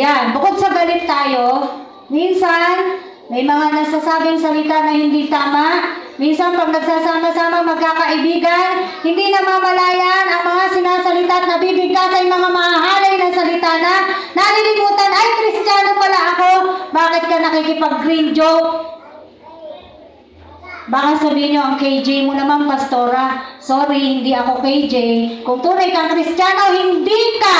Speaker 1: Yan, bukod sa galit tayo, minsan, may mga nasasabing salita na hindi tama. Minsan, pag nagsasama-sama magkakaibigan, hindi namamalayan ang mga sinasalita at nabibigkas ay mga mahahalay na salita na nalilimutan, ay, Kristiyano pala ako. Bakit ka nakikipag-green joke? Baka sabihin nyo, ang KJ mo naman, pastora. Sorry, hindi ako KJ. Kung tunay kang Kristiyano, hindi ka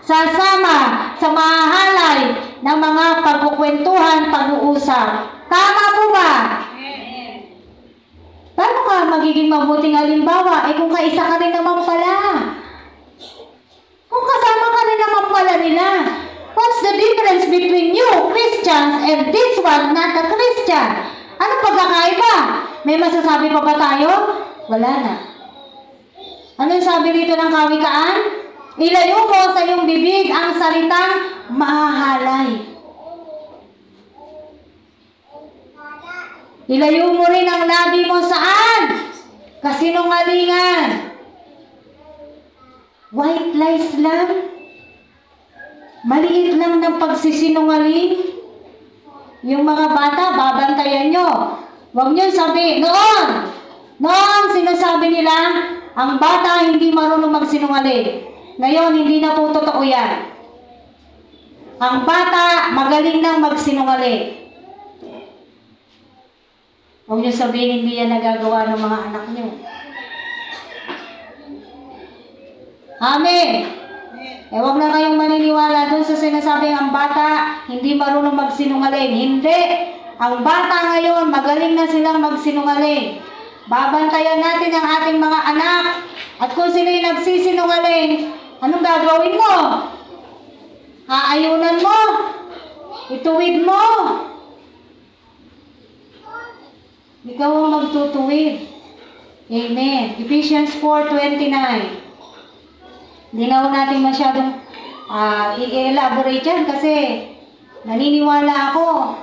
Speaker 1: sasama sa mahahalay ng mga pagkukwentuhan, pag-uusap. Tama po ba? Paano ka magiging mabuting halimbawa? Eh kung kaisa ka rin naman pala. Kung kasama ka rin naman pala nila. What's the difference between you, Christians, and this one, not a Christian? Ano pagkakaiba? May masasabi pa ba tayo? Wala na. Ano yung sabi rito ng Kawikaan? Ilayo mo sa iyong bibig ang salitang mahahalay. Ilayo mo rin ang labi mo saan? Kasinungalingan. White lies lang. Maliit lang ng pagsisinungaling. Yung mga bata, babantayan nyo. Huwag nyo sabi, noon sinasabi nila, ang bata hindi marunong magsinungaling. Ngayon, hindi na po totoo yan. Ang bata, magaling nang magsinungaling. Huwag nyo sabihin, hindi yan nagagawa ng mga anak nyo. Amen. Huwag na kayong maniniwala doon sa sinasabing ang bata hindi marunong magsinungaling. Hindi. Ang bata ngayon, magaling na silang magsinungaling. Babantayan natin ang ating mga anak. At kung sila yung nagsisinungaling, anong gagawin mo? Aayunan mo. Ituwid mo. Ikaw ang magtutuwid. Amen. Ephesians 4:29. Hindi na natin masyadong i-elaborate yan kasi naniniwala ako.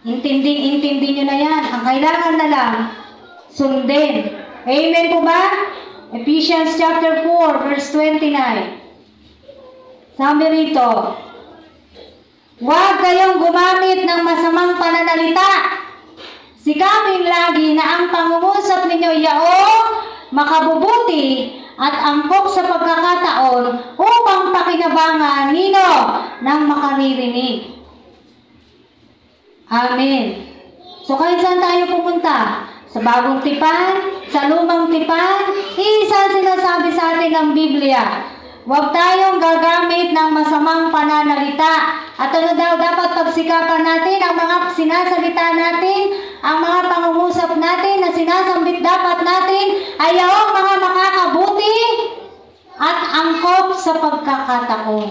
Speaker 1: Intindi nyo na yan. Ang kailangan na lang, sundin. Amen po ba? Ephesians chapter 4, verse 29. Sabi rito, huwag kayong gumamit ng masamang pananalita. Sikapin lagi na ang pangungusap ninyo yaong makabubuti at angkop sa pagkakataon upang pakinabangan nino ng makaririnig. Amen. So kahit saan tayo pumunta, sa bagong tipan, sa lumang tipan, isa sinasabi sa atin ng Biblia. Huwag tayong gagamit ng masamang pananalita. At ano daw, dapat pagsikapan natin ang mga sinasalita natin, ang mga pangungusap natin na sinasambit dapat natin ay ang mga makakabuti at angkop sa pagkakataon.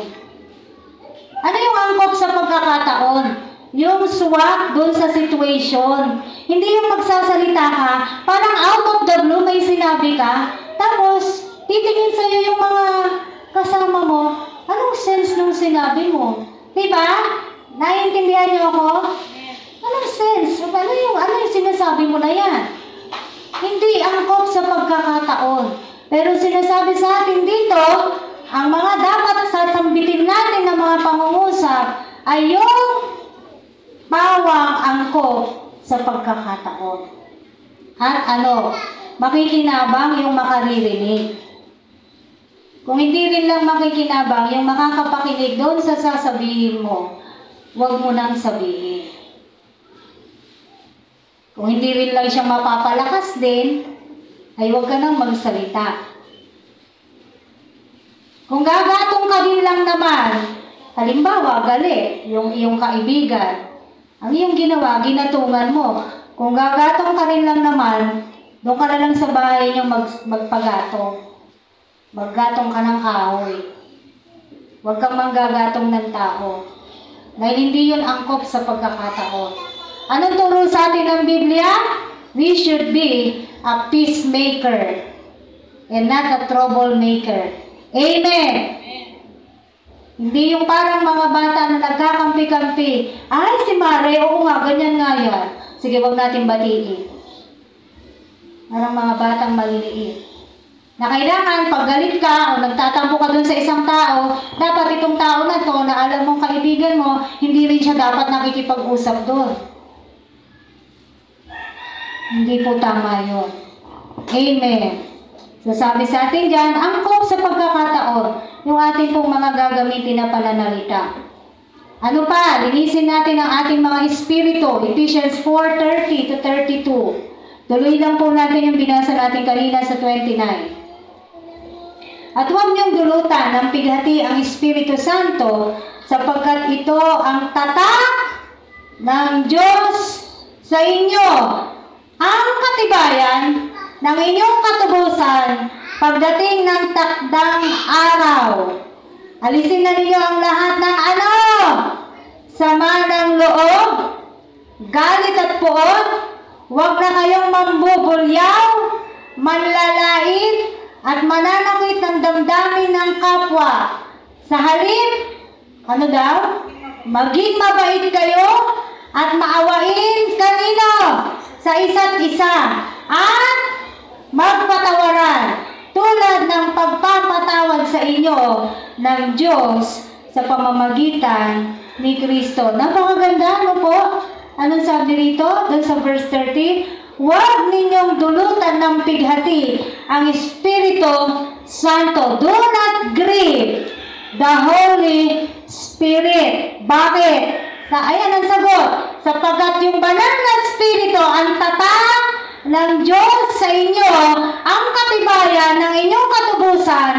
Speaker 1: Ano yung angkop sa pagkakataon? Yung swak dun sa situation. Hindi yung magsasalita ka, parang out of the blue may sinabi ka, tapos titingin sa'yo yung mga kasama mo, anong sense nung sinabi mo? Diba? Naiintindihan niyo ako? Anong sense? Ano yung sinasabi mo na yan? Hindi angkop sa pagkakataon. Pero sinasabi sa atin dito, ang mga dapat sasambitin natin ng mga pangungusap ay yung bawang angkop sa pagkakataon. At makikinabang yung makaririnig. Kung hindi rin lang makikinabang, yung makakapakinig doon sa sasabihin mo, huwag mo nang sabihin. Kung hindi rin lang siya mapapalakas din, ay huwag ka nang magsalita. Kung gagatong ka din lang naman, halimbawa, galit, yung iyong kaibigan, ang iyong ginawa, ginatungan mo. Kung gagatong ka rin lang naman, doon ka na lang sa bahay niyo magpagatong. Maggatong ka ng kahoy. Huwag kang manggagatong ng tao. Dahil hindi yun angkop sa pagkakataon. Anong turo sa atin ng Biblia? We should be a peacemaker and not a troublemaker. Amen! Hindi yung parang mga bata na nagkakampi-kampi. Ay, si Mare, oo nga, ganyan nga yan. Sige, wag natin batiin. Parang mga batang maliliit. Na kailangan, pag galit ka o nagtatampo ka dun sa isang tao, dapat itong tao na to, na alam mong kaibigan mo, hindi rin siya dapat nakikipag-usap dun. Hindi po tama yun. Amen. So sabi sa atin dyan, angkop sa pagkakataon, yung ating pong mga gagamitin na pananalita. Ano pa? Linisin natin ang ating mga espiritu. Ephesians 4:30 to 32. Tuloy lang po natin yung binasa natin kanina sa 29. At huwag niyong dulutan ng pighati ang Espiritu Santo sapagkat ito ang tatak ng Diyos sa inyo. Ang katibayan ng inyong katubusan pagdating ng takdang araw. Alisin na ninyo ang lahat ng sama ng loob, galit at puot. Huwag na kayong mambubulyaw, manlalait, at mananakit ng damdamin ng kapwa. Sa halip, ano daw? Maging mabait kayo at maawain kanino? Sa isa't isa. At magpatawaran tulad ng pagpapatawad sa inyo ng Diyos sa pamamagitan ni Kristo. Napakaganda, ano po? Anong sabi rito? Doon sa verse 30, huwag ninyong dulutan ng pighati ang Espiritu Santo. Do not grieve the Holy Spirit. Bakit? Ayan ang sagot. Sapagkat yung banal na Espiritu ang tatak ng Diyos sa inyo, ang katibayan ng inyong katubusan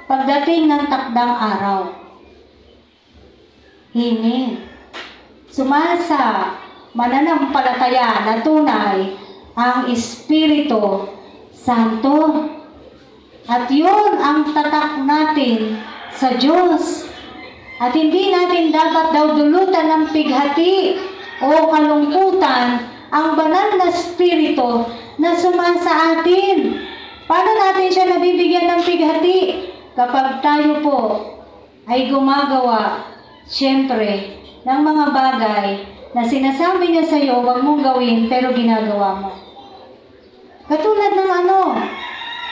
Speaker 1: pagdating ng takdang araw. Amen. Sumasa mananampalataya na tunay ang Espiritu Santo. At yun ang tatak natin sa Diyos. At hindi natin dapat daw dulutan ng pighati o kalungkutan ang banal na Espiritu na sumasa atin. Paano natin siya nabibigyan ng pighati? Kapag tayo po ay gumagawa, siyempre, ng mga bagay na sinasabi niya sa iyo, huwag mong gawin, pero ginagawa mo. Katulad ng ano?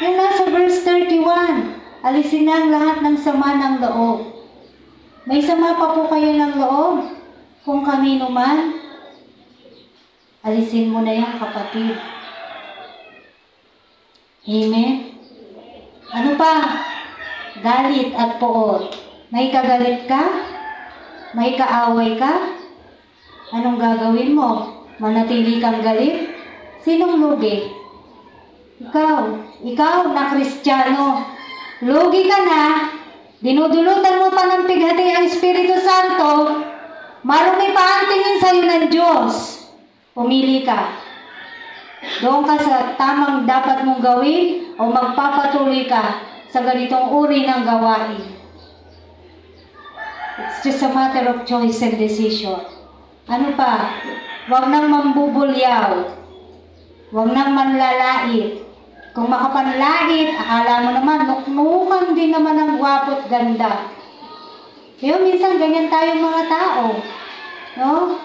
Speaker 1: Yung nasa verse 31, alisin na ang lahat ng sama ng loob. May sama pa po kayo ng loob? Kung kanino man, alisin mo na yan, kapatid. Amen? Ano pa? Galit at poot. May kagalit ka? May kaaway ka? Anong gagawin mo? Manatili kang galit? Sinong lugi? Ikaw na Kristiyano. Lugi ka na, dinudulutan mo pa ng pighati ang Espiritu Santo, marumi pa ang tingin sa'yo ng Diyos. Pumili ka. Doon ka sa tamang dapat mong gawin o magpapatuloy ka sa ganitong uri ng gawain. It's just a matter of choice and decision. Ano pa? Huwag nang mambubulyaw. Huwag nang manlalait. Kung makapanlait, akala mo naman, nuknukan din naman ang gwapo't ganda. Kaya minsan ganyan tayong mga tao. No?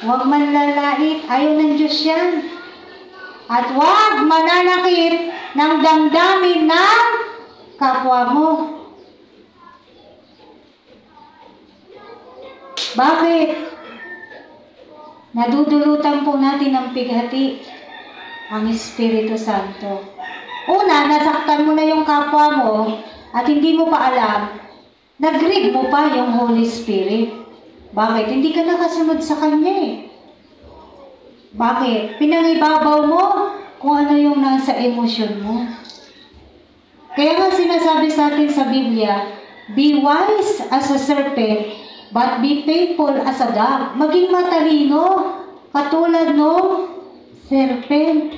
Speaker 1: Huwag manlalait, ayaw ng Diyos yan. At huwag mananakit ng damdamin ng kapwa mo. Bakit? Nadudulutan po natin ng pighati ang Espiritu Santo. Una, nasaktan mo na yung kapwa mo at hindi mo pa alam, nag-grieve mo pa yung Holy Spirit. Bakit? Hindi ka nakasunod sa Kanya eh. Bakit? Pinangibabaw mo kung ano yung nasa emosyon mo. Kaya nga sinasabi sa atin sa Biblia, be wise as a serpent, but be faithful as a dove. Maging matalino, katulad no serpent.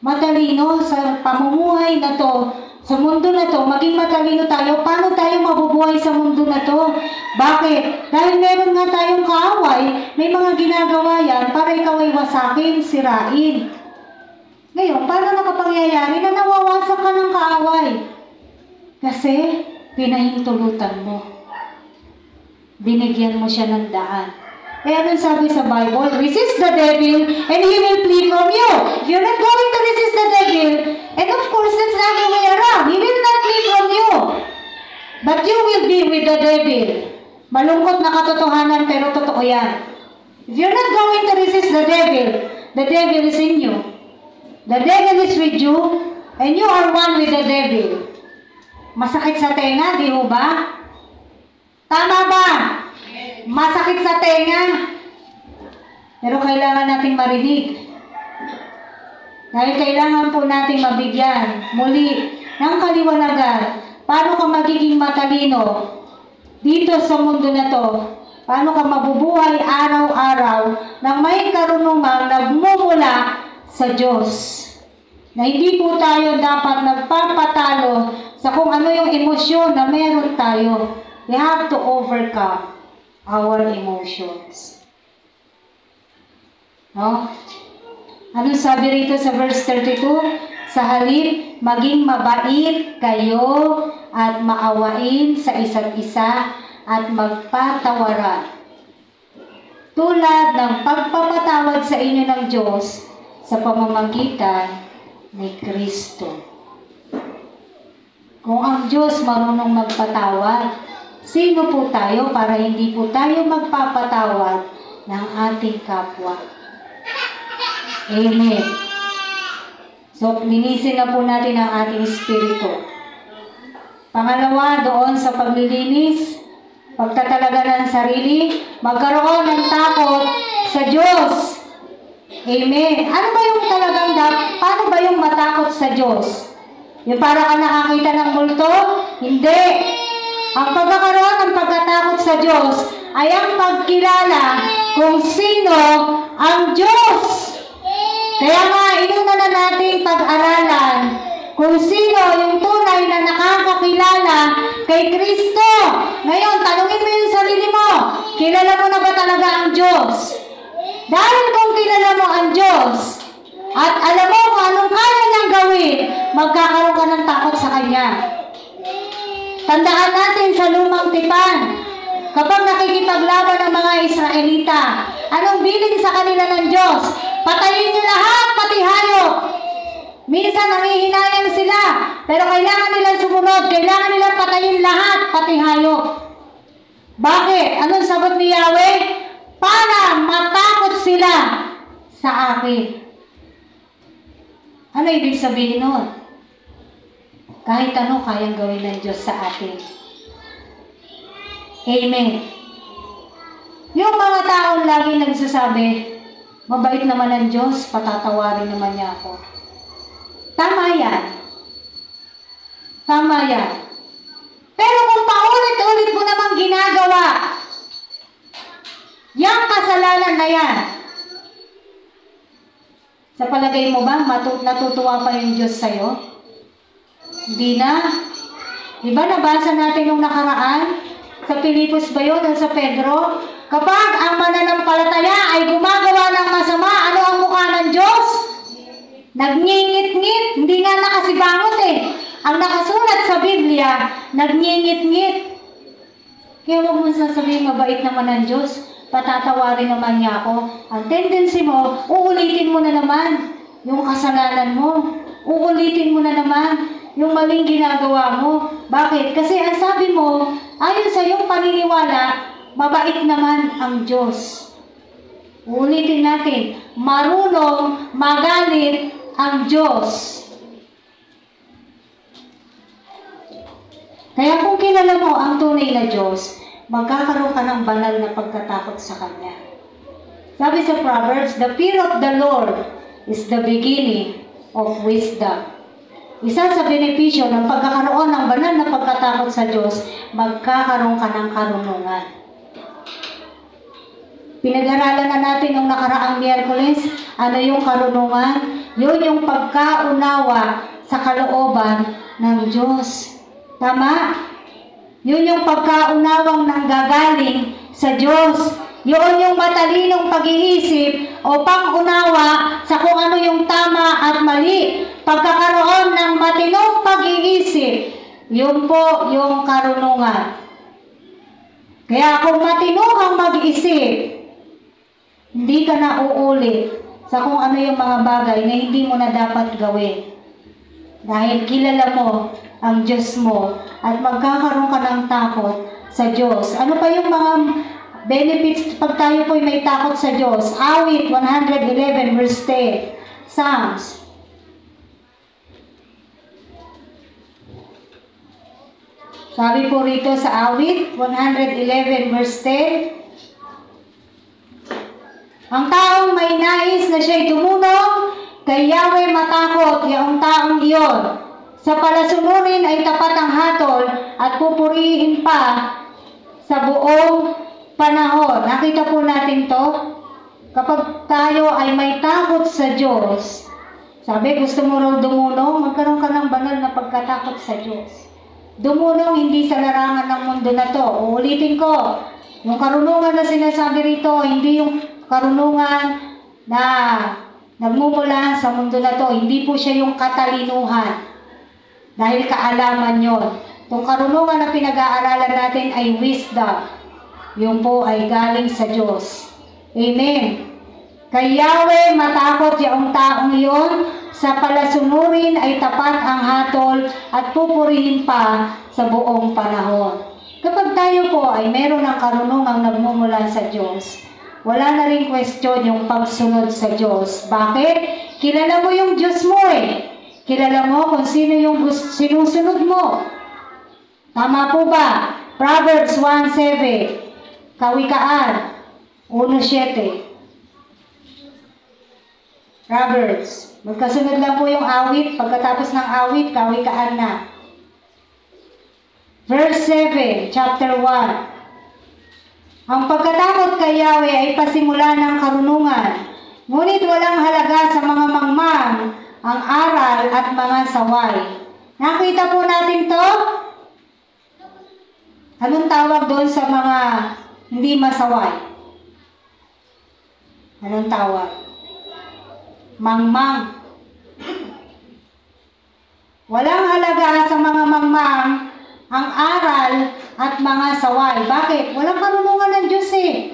Speaker 1: Matalino sa pamumuhay na to, sa mundo na to, maging matalino tayo. Paano tayo mabubuhay sa mundo na to? Bakit? Dahil meron nga tayong kaaway, may mga ginagawa yan para ikaw ay wasakin, sirain. Ngayon, paano nakapangyayari na nawawasak ka ng kaaway? Kasi, pinahintulutan mo. Binigyan mo siya ng daan. Kaya anong sabi sa Bible? Resist the devil and he will flee from you. You're not going to resist the devil. And of course, that's not the way around. He will not flee from you. But you will be with the devil. Malungkot na katotohanan pero totoo yan. If you're not going to resist the devil is in you. The devil is with you and you are one with the devil. Masakit sa tenga, di ho ba? Tama ba? Masakit sa tenga. Pero kailangan nating marinig. Dahil kailangan po nating mabigyan muli ng kaliwanagan. Paano ka magiging matalino dito sa mundo na to? Paano ka mabubuhay araw-araw nang may karunungang nagmumula sa Diyos? Na hindi po tayo dapat nagpapatalo sa kung ano yung emosyon na meron tayo. We have to overcome our emotions. No? Ano sabi rito sa verse 32? Sa halip, maging mabait kayo at maawain sa isa't isa at magpatawaran. Tulad ng pagpapatawad sa inyo ng Diyos sa pamamagitan ni Kristo. Kung ang Diyos marunong magpatawad, sino po tayo para hindi po tayo magpapatawad ng ating kapwa? Amen. So, linisin na po natin ang ating espiritu. Pangalawa, doon sa paglilinis, pagtatalaga ng sarili, magkaroon ng takot sa Diyos. Amen. Ano ba yung paano ba yung matakot sa Diyos? Yung para ka nakakita ng multo? Hindi. Ang pagkakaroon ng pagkatakot sa Diyos ay ang pagkilala kung sino ang Diyos. Kaya nga, inuna na nating pag-aralan kung sino yung tunay na nakakakilala kay Kristo. Ngayon, tanungin mo yung sarili mo, kilala mo na ba talaga ang Diyos? Dahil kung kilala mo ang Diyos, at alam mo kung anong kaya niyang gawin, magkakaroon ka ng takot sa Kanya. Tandaan natin sa lumang tipan, kapag nakikipaglaban ng mga Israelita, anong bilin sa kanila ng Diyos? Patayin niyo lahat, pati hayop. Minsan nangihinayang sila, pero kailangan nilang sumunod, kailangan nilang patayin lahat, pati hayop. Bakit? Anong sagot ni Yahweh? Para matakot sila sa akin. Ano ibig sabihin nun? Kahit ano kayang gawin ng Diyos sa atin. Amen. Yung mga taong lagi nagsasabi, mabait naman ang Diyos, patatawarin naman niya ako. Tama yan. Tama yan. Pero kung paulit-ulit mo namang ginagawa, yung kasalanan na yan, sa palagay mo ba, natutuwa pa yung Diyos sa'yo? Hindi na. Diba nabasa natin yung nakaraan? Sa Pilipos ba yun o sa Pedro? Kapag ang mananampalataya ay gumagawa ng masama, ano ang mukha ng Diyos? Nagngingit-ngit. Hindi nga nakasibangot eh. Ang nakasulat sa Biblia, nagngingit-ngit. Kaya huwag mo sasabihin, mabait naman ang Diyos. Patatawarin naman niya ako. Ang tendency mo, uulitin mo na naman yung kasalanan mo. Uulitin mo na naman yung maling ginagawa mo. Bakit? Kasi ang sabi mo, ayon sa iyong paniniwala, mabait naman ang Diyos. Uulitin natin, marunong magalit ang Diyos. Kaya kung kilala mo ang tunay na Diyos, magkakaroon ka ng banal na pagkatakot sa Kanya. Sabi sa Proverbs, the fear of the Lord is the beginning of wisdom. Isa sa benepisyo ng pagkakaroon ng banal na pagkatakot sa Diyos, magkakaroon ka ng karunungan. Pinag-aralan na natin nung nakaraang Miyerkules, ano yung karunungan? Yun yung pagkaunawa sa kalooban ng Diyos. Tama? Yun yung pagkaunawang nanggagaling sa Diyos. Yun yung matalinong pag-iisip o pang-unawa sa kung ano yung tama at mali. Pagkakaroon ng matinong pag-iisip, yun po yung karunungan. Kaya kung matino kang mag-isip, hindi ka na uulit sa kung ano yung mga bagay na hindi mo na dapat gawin. Dahil kilala mo ang Diyos mo at magkakaroon ka ng takot sa Diyos. Ano pa yung mga benefits pag tayo po'y may takot sa Diyos? Awit 111 verse 10. Psalms. Sabi po rito sa Awit 111 verse 10, ang taong may nais na siya'y tumulong, kay Yahweh matakot yaong taong iyon. Sa palasunurin ay tapat ang hatol at pupurihin pa sa buong panahon. Nakita po natin to. Kapag tayo ay may takot sa Diyos, sabi, gusto mo raw dumulong, magkaroon ka ng banal na pagkatakot sa Diyos. Dumulong hindi sa larangan ng mundo na to. Uulitin ko, yung karunungan na sinasabi rito, hindi yung karunungan na nagmumula sa mundo na to. Hindi po siya yung katalinuhan. Dahil kaalaman yon. Itong karunungan na pinag-aaralan natin ay wisdom. Yung po ay galing sa Diyos. Amen. Kay Yahweh matakot yaong taong iyon, sa palasunurin ay tapat ang hatol at pupurihin pa sa buong panahon. Kapag tayo po ay meron ng karunungang nagmumula sa Diyos, wala na rin question yung pagsunod sa Diyos. Bakit? Kilala mo yung Diyos mo eh. Kilala mo kung sino yung sinusunod mo. Tama po ba? Proverbs 1:7, Kawikaan 1:7. Proverbs. Magkasunod lang po yung awit. Pagkatapos ng awit, kawikaan na. Verse 7, chapter 1. Ang pagkatakot kay Yahweh ay pasimula ng karunungan. Ngunit walang halaga sa mga mangmang ang aral at mga saway. Nakita po natin to? Anong tawag doon sa mga hindi masaway? Anong tawag? Mangmang. Walang halaga sa mga mangmang ang aral at mga saway. Bakit? Walang karunungan ng Diyos eh.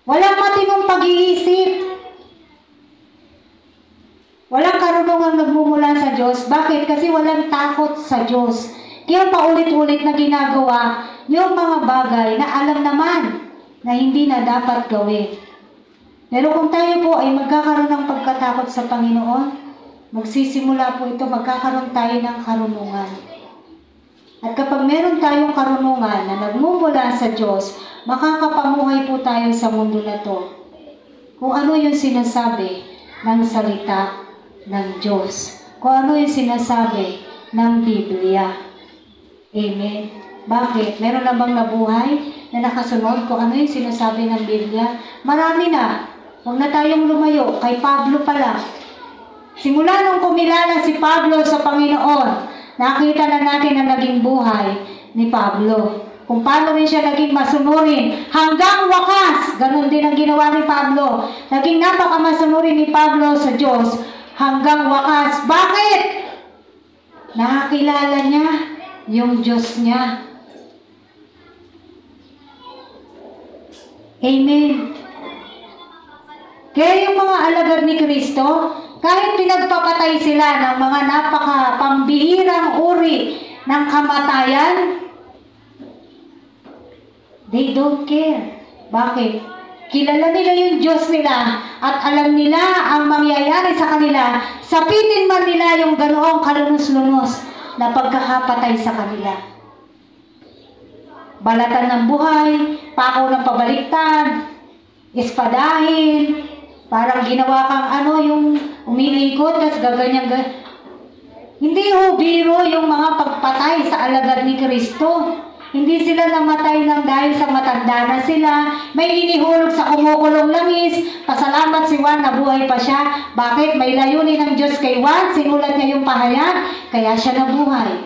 Speaker 1: Walang matinong pag-iisip. Walang karunungan nagmumula sa Diyos. Bakit? Kasi walang takot sa Diyos. Kaya paulit-ulit na ginagawa yung mga bagay na alam naman na hindi na dapat gawin. Pero kung tayo po ay magkakaroon ng pagkatakot sa Panginoon, magsisimula po ito, magkakaroon tayo ng karunungan. At kapag meron tayong karunungan na nagmumula sa Diyos, makakapamuhay po tayo sa mundo na to. Kung ano yung sinasabi ng salita ng Diyos. Kung ano yung sinasabi ng Biblia. Amen. Bakit? Meron na bang nabuhay na nakasunod kung ano yung sinasabi ng Biblia? Marami na. Huwag na tayong lumayo. Kay Pablo pala. Simula nung kumilala si Pablo sa Panginoon, nakita na natin ang naging buhay ni Pablo. Kung paano rin siya naging masunurin hanggang wakas. Ganon din ang ginawa ni Pablo. Naging napakamasunurin ni Pablo sa Diyos hanggang wakas. Bakit? Nakakilala niya yung Diyos niya. Amen. Kaya yung mga alagad ni Kristo, kahit pinagpapatay sila ng mga napaka-pambihirang uri ng kamatayan, they don't care. Bakit? Kilala nila yung Diyos nila at alam nila ang mangyayari sa kanila. Sapitin man nila yung ganoong kalunos-lunos na pagkakapatay sa kanila. Balatan ng buhay, pako ng pabaliktad, espadahin, parang ginawa kang ano, yung umiikot, tas gaganyan. Hindi ho biro yung mga pagpatay sa alagad ni Kristo. Hindi sila namatay ng dahil sa matanda na sila. May inihulog sa kumukulong langis. Pasalamat si Juan, nabuhay pa siya. Bakit? May layunin ng Diyos kay Juan. Sinulat niya yung pahayag, kaya siya nabuhay.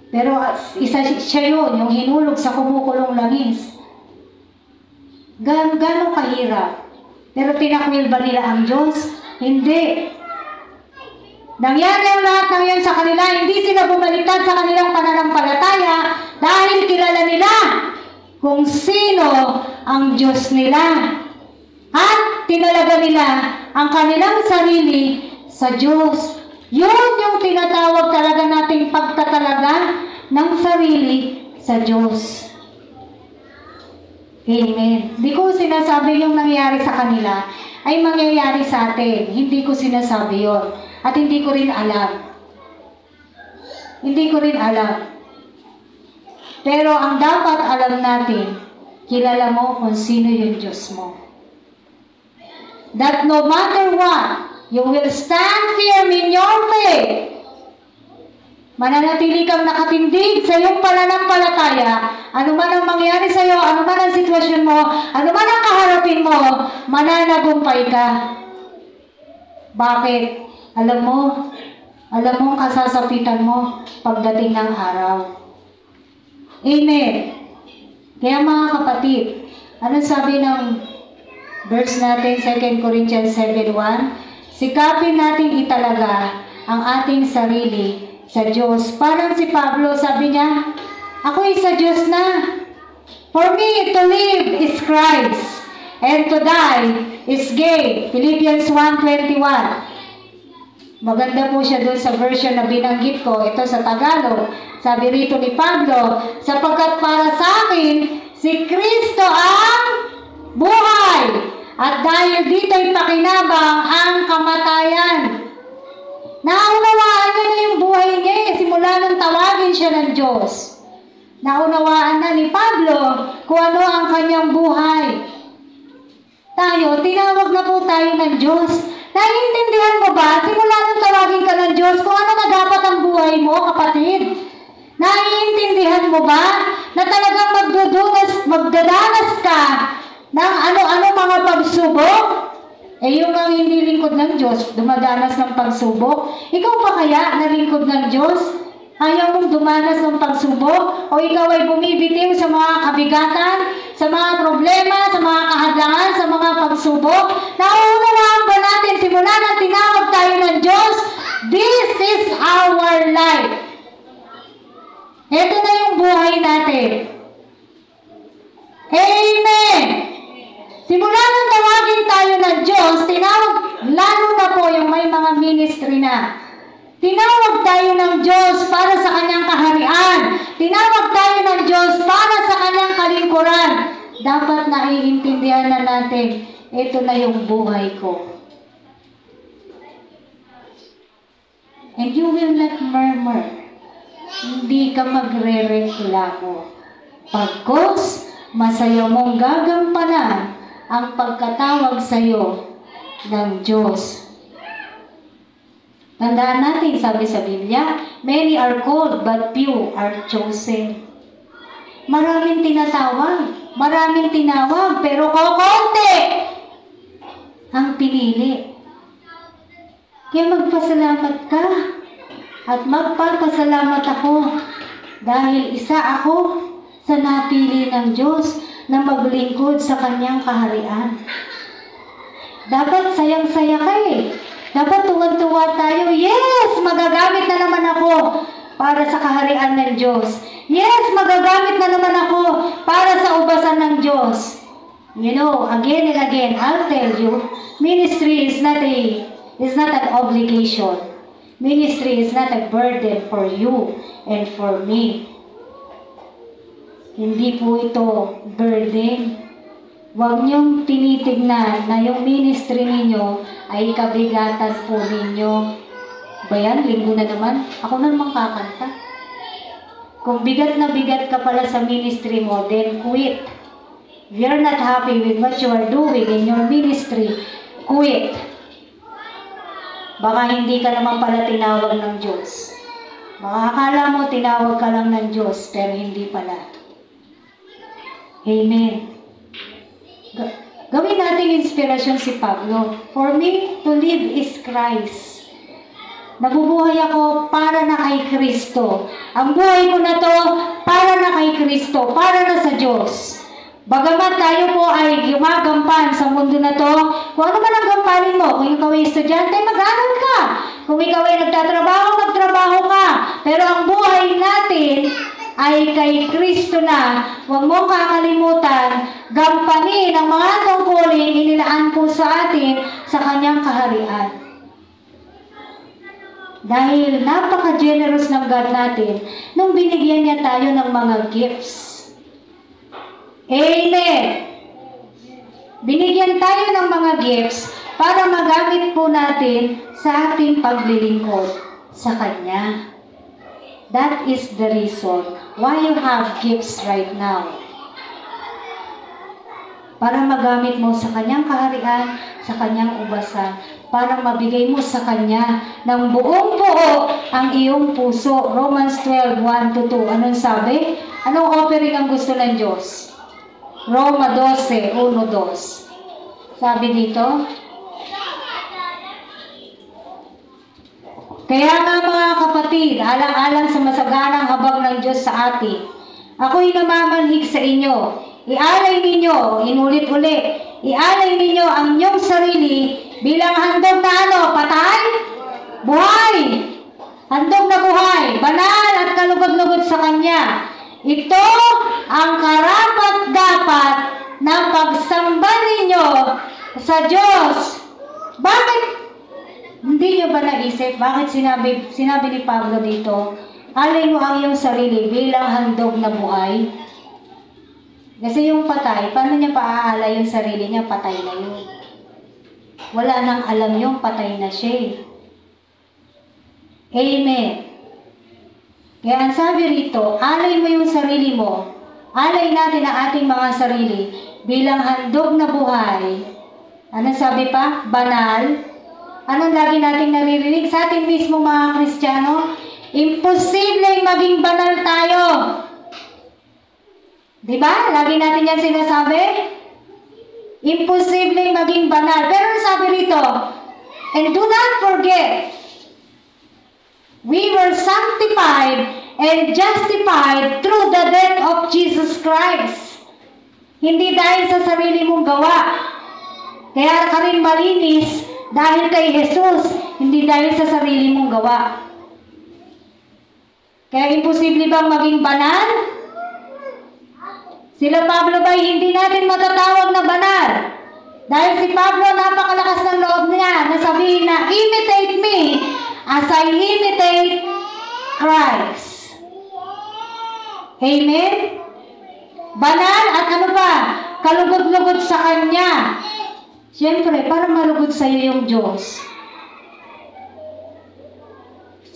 Speaker 1: Pero isa siya yun, yung hinulog sa kumukulong langis. Gano'ng kahirap? Pero tinakwil ba nila ang Diyos? Hindi. Nangyari ang lahat ng yan sa kanila. Hindi sila bumaliktad sa kanilang pananampalataya dahil kilala nila kung sino ang Diyos nila. At tinalaga nila ang kanilang sarili sa Diyos. Yun yung tinatawag talaga nating pagtatalaga ng sarili sa Diyos. Amen. Di ko sinasabi yung nangyayari sa kanila ay mangyayari sa atin. Hindi ko sinasabi yon. At hindi ko rin alam. Hindi ko rin alam. Pero ang dapat alam natin, kilala mo kung sino yung Diyos mo. That no matter what, you will stand firm in your faith. Mananatili kang nakatindig sa iyong pananampalataya. Ano man ang mangyari sa iyo, ano man ang sitwasyon mo, ano man ang kaharapin mo, mananagumpay ka. Bakit? Alam mo ang kasasapitan mo pagdating ng araw. Amen. Kaya mga kapatid, ano sabi ng Verse natin, 2 Corinthians 7:1. Sikapin natin italaga ang ating sarili sa Diyos. Parang si Pablo, sabi niya, ako'y sa Diyos na. For me to live is Christ, and to die is gain. Philippians 1:21. Maganda po siya doon sa version na binanggit ko. Ito sa Tagalog. Sabi rito ni Pablo, sapagkat para sa akin, si Kristo ang buhay. At dahil dito'y pakinabang ang kamatayan. Naunawaan niya na yung buhay niya simula nang tawagin siya ng Diyos. Naunawaan na ni Pablo kung ano ang kanyang buhay. Tayo, tinawag na po tayo ng Diyos. Naiintindihan mo ba, simula nang tawagin ka ng Diyos, kung ano na dapat ang buhay mo, kapatid? Naiintindihan mo ba na talagang magdadanas ka ng ano-ano mga pagsubok? Yung ang hindi lingkod ng Diyos, dumadanas ng pagsubok. Ikaw pa kaya na lingkod ng Diyos? Ayaw mong dumanas ng pagsubok? O ikaw ay bumibitiw sa mga kabigatan, sa mga problema, sa mga kahadlangan, sa mga pagsubok? Nauunawaan ba natin simula na tinawag tayo ng Diyos? This is our life. Ito na yung buhay natin. Amen! Simula nang tawagin tayo ng Diyos, tinawag, lalo na po yung may mga ministry na. Tinawag tayo ng Diyos para sa kanyang kaharian. Tinawag tayo ng Diyos para sa kanyang kalingkuran. Dapat naiintindihan na natin, ito na yung buhay ko. And you will not murmur. Hindi ka magre-reklamo. Pagkos, masaya mong gagampanan ang pagkatawag sa iyo ng Diyos. Tandaan natin, sabi sa Biblia, many are called, but few are chosen. Maraming tinawag, pero kokonti ang pinili. Kaya magpasalamat ka at magpapasalamat ako dahil isa ako sa napili ng Diyos na maglingkod sa kanyang kaharian. Dapat sayang-saya ka Dapat tuwan-tuwa tayo. Yes, magagamit na naman ako para sa kaharian ng Diyos. Yes, magagamit na naman ako para sa ubasan ng Diyos. You know, again and again, I'll tell you, ministry is not an obligation. Ministry is not a burden for you and for me. Hindi po ito burden. Huwag niyong tinitignan na yung ministry ninyo ay kabigatan po ninyo. Bayan, linggo na naman. Ako na naman kakanta. Kung bigat na bigat ka pala sa ministry mo, then quit. If you're not happy with what you are doing in your ministry, quit. Baka hindi ka naman pala tinawag ng Diyos. Baka akala mo tinawag ka lang ng Diyos, pero hindi pala. Amen. Gawin natin inspirasyon si Pablo. For me, to live is Christ. Nabubuhay ako para na kay Kristo. Ang buhay ko na to, para na kay Kristo, para na sa Diyos. Bagamat tayo po ay gumagampan sa mundo na to, kung ano man ang gampanin mo, kung ikaw ay estudyante, mag-aral ka. Kung ikaw ay nagtatrabaho, magtrabaho ka. Pero ang buhay natin ay kay Kristo na. Huwag mong kakalimutan, gampanin ang mga tungkulin inilaan po sa atin sa kanyang kaharian. Dahil napaka-generous ng God natin nung binigyan niya tayo ng mga gifts. Amen! Binigyan tayo ng mga gifts para magamit po natin sa ating paglilingkod sa Kanya. That is the reason why you have gifts right now. Para magamit mo sa Kanyang kaharian, sa Kanyang ubasan, para mabigay mo sa Kanya ng buong buo ang iyong puso. Romans 12:1-2. Anong sabi? Anong offering ang gusto ng Diyos? Roma 12:1-2. Sabi dito, kaya nga mga kapatid, alang-alang sa masaganang habag ng Diyos sa atin, ako'y namamanhig sa inyo. Ialay ninyo, inulit-ulit, ialay ninyo ang inyong sarili bilang handog na ano? Patay? Buhay! Handog na buhay, banal at kalugod-lugod sa Kanya. Ito ang karapat-dapat ng pagsamba ninyo sa Diyos. Bakit? Hindi nyo ba naisip? Bakit sinabi ni Pablo dito, alay mo ang iyong sarili bilang handog na buhay? Kasi yung patay, paano niya paaalay yung sarili niya? Patay na yun. Wala nang alam yung patay na siya. Amen. Kaya ang sabi rito, alay mo yung sarili mo. Alay natin ang ating mga sarili bilang handog na buhay. Ano sabi pa? Banal. Anong lagi nating naririnig sa ating mismo mga Kristiyano? Imposible maging banal tayo. Diba? Lagi natin yan sinasabi. Imposible maging banal. Pero sabi rito, and do not forget, we were sanctified and justified through the death of Jesus Christ. Hindi dahil sa sarili mong gawa. Kaya ka rin malinis dahil kay Jesus, hindi dahil sa sarili mong gawa. Kaya imposible bang maging banal? Sila Pablo ba hindi natin matatawag na banal? Dahil si Pablo napakalakas ng loob niya na sabihin na imitate me as I imitate Christ. Amen? Banal at ano ba? Kalugod-lugod sa Kanya. Siyempre, para malugod sa iyo yung Diyos.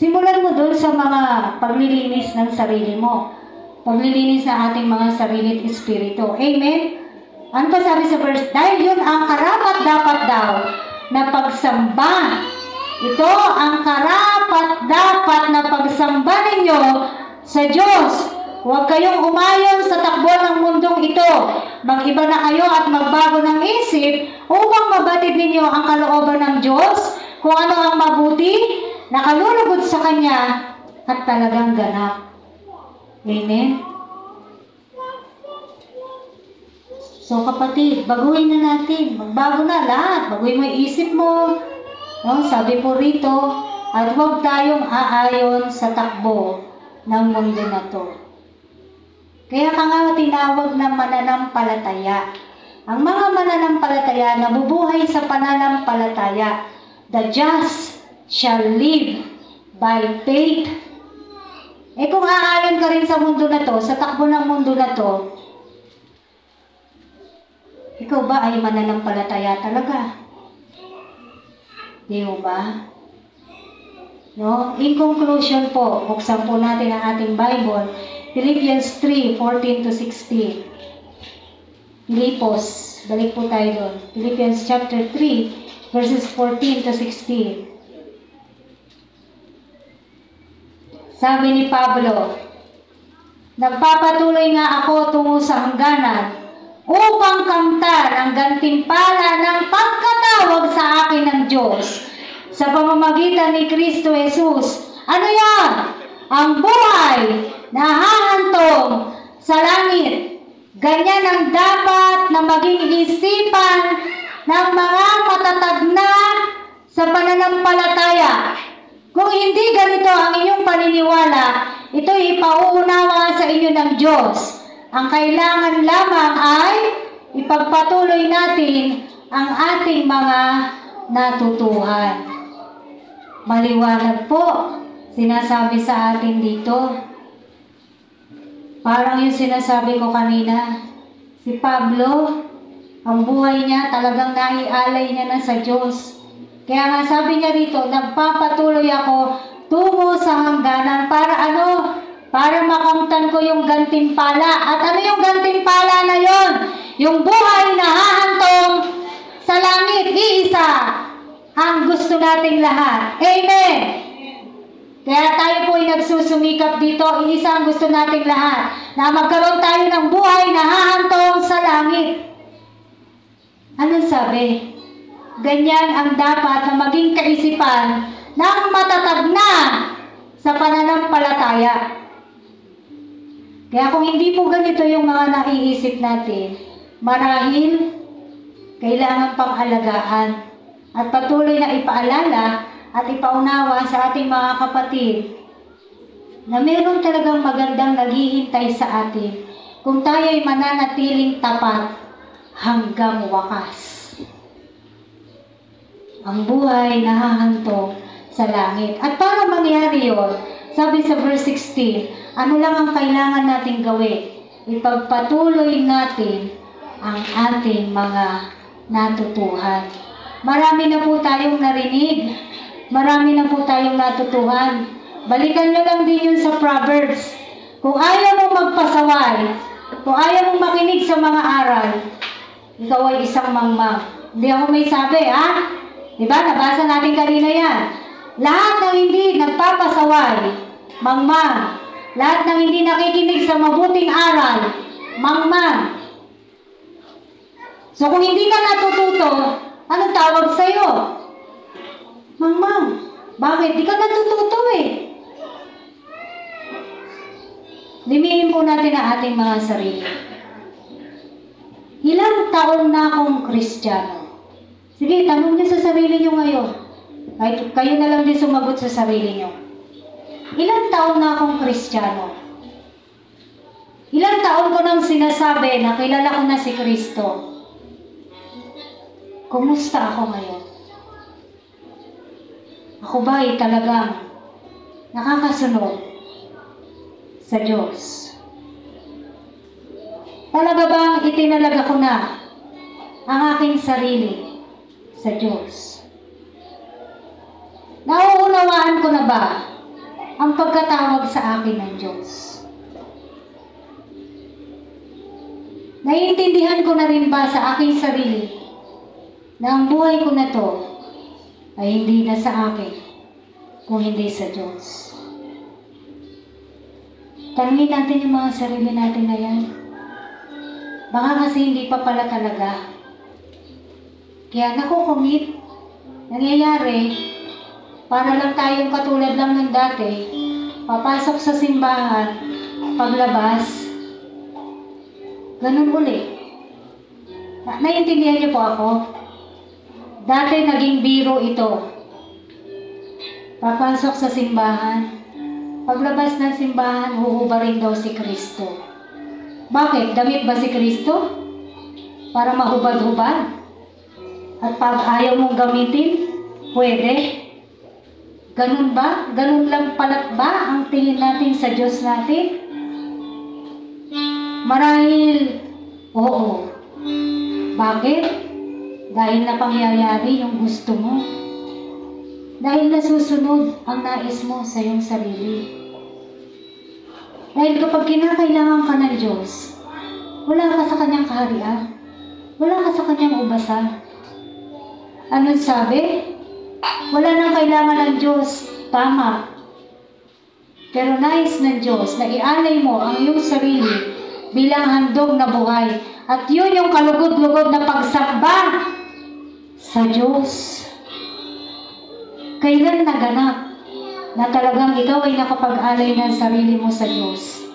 Speaker 1: Simulan mo doon sa mga paglilinis ng sarili mo. Paglilinis ng ating mga sarili at espiritu. Amen? Ano pa sabi sa verse? Dahil yun ang karapat-dapat daw na pagsamba. Ito ang karapat-dapat na pagsamba ninyo sa Diyos. Huwag kayong umayon sa takbo ng mundong ito. Mag-iba na kayo at magbago ng isip upang mabatid ninyo ang kalooban ng Diyos, kung ano ang mabuti, nakalulugod sa Kanya at talagang ganap. Amen? So kapatid, baguhin na natin. Magbago na lahat. Baguhin mo yung isip mo. No? Sabi po rito, at huwag tayong aayon sa takbo ng mundo na to. Kaya ka nga tinawag na mananampalataya. Ang mga mananampalataya nabubuhay sa pananampalataya. The just shall live by faith. Eh kung aayon ka rin sa mundo na to, sa takbo ng mundo na to, ikaw ba ay mananampalataya talaga? Di mo ba? No? In conclusion po, buksan po natin ang ating Bible, Philippians 3:14-16. Filipos, balik po tayo doon. Philippians chapter 3, verses 14-16. Sabi ni Pablo, nagpapatuloy nga ako tungo sa hangganan upang kamtan ang gantimpala ng pagkatawag sa akin ng Diyos sa pamamagitan ni Kristo Jesus. Ano yan? Ang buhay na hahantong sa langit. Ganyan ang dapat na maging isipan ng mga matatag na sa pananampalataya. Kung hindi ganito ang inyong paniniwala, ito'y ipauunawa sa inyo ng Diyos. Ang kailangan lamang ay ipagpatuloy natin ang ating mga natutuhan. Maliwanag po, sinasabi sa atin dito. Parang yung sinasabi ko kanina, si Pablo, ang buhay niya talagang naialay niya na sa Diyos. Kaya nga sabi niya rito, nagpapatuloy ako tungo sa hangganan para ano? Para makamtan ko yung gantimpala. At ano yung gantimpala na yon? Yung buhay na hahantong sa langit. Iisa ang gusto nating lahat. Amen! Kaya tayo po ay nagsusumikap dito. Iisa ang gusto nating lahat. Na magkaroon tayo ng buhay na hahantong sa langit. Anong sabi? Ganyan ang dapat na maging kaisipan ng matatag na sa pananampalataya. Kaya kung hindi po ganito yung mga naiisip natin, marahil kailangan pang alagaan at patuloy na ipaalala at ipaunawa sa ating mga kapatid na meron talagang magandang naghihintay sa atin kung tayo'y mananatiling tapat hanggang wakas. Ang buhay nahahantong sa langit. At para mangyari yun, sabi sa verse 16, ano lang ang kailangan nating gawin? Ipagpatuloy natin ang ating mga natutuhan. Marami na po tayong narinig. Marami na po tayong natutuhan. Balikan nyo lang din yun sa Proverbs. Kung ayaw mong magpasaway, kung ayaw mong makinig sa mga aral, ikaw ay isang mangmang. Hindi ako may sabi, ha? Diba? Nabasa natin kanina yan. Lahat ng hindi nagpapasaway, mangmang. Lahat ng hindi nakikinig sa mabuting aral, mangmang. So kung hindi ka natututo, anong tawag sa'yo? Mangmang. Bakit? Di ka natututo eh. Limihin po natin ang ating mga sarili. Ilang taon na akong Kristiyano? Sige, tanong niyo sa sarili niyo ngayon. Kahit kayo na lang din sumagot sa sarili niyo. Ilang taon na akong Kristiyano? Ilang taon ko nang sinasabi na kilala ko na si Kristo? Kumusta ako ngayon? Ako ba ay talagang nakakasunod sa Diyos? Talaga bang itinalaga ko na ang aking sarili sa Diyos? Nauunawaan ko na ba ang pagkatawag sa akin ng Diyos? Naiintindihan ko na rin ba sa aking sarili na ang buhay ko na to ay hindi na sa akin kung hindi sa Diyos? Tanungin natin yung mga sarili natin na yan. Baka kasi hindi pa pala talaga. Kaya nakukumit, nangyayari, para lang tayong katulad lang ng dati, papasok sa simbahan, paglabas, ganun uli. Naiintindihan niyo po ako? Dati naging biro ito. Papasok sa simbahan, paglabas ng simbahan, huhubarin daw si Kristo. Bakit? Damit ba si Kristo? Para mahubad-hubad? At pag ayaw mong gamitin, pwede? Ganun ba? Ganun lang pala ba ang tingin natin sa Diyos natin? Marahil, oo. Bakit? Dahil na pangyayari yung gusto mo. Dahil nasusunod ang nais mo sa iyong sarili. Dahil kapag kinakailangan ka ng Diyos, wala ka sa kanyang kaharian. Wala ka sa kanyang ubasan. Anong sabi? Wala nang kailangan ng Diyos. Tama. Pero nais ng Diyos na ialay mo ang iyong sarili bilang handog na buhay. At yun yung kalugod-lugod na pagsamba sa Diyos. Kailan naganap na talagang ikaw ay nakapag-alay ng sarili mo sa Diyos?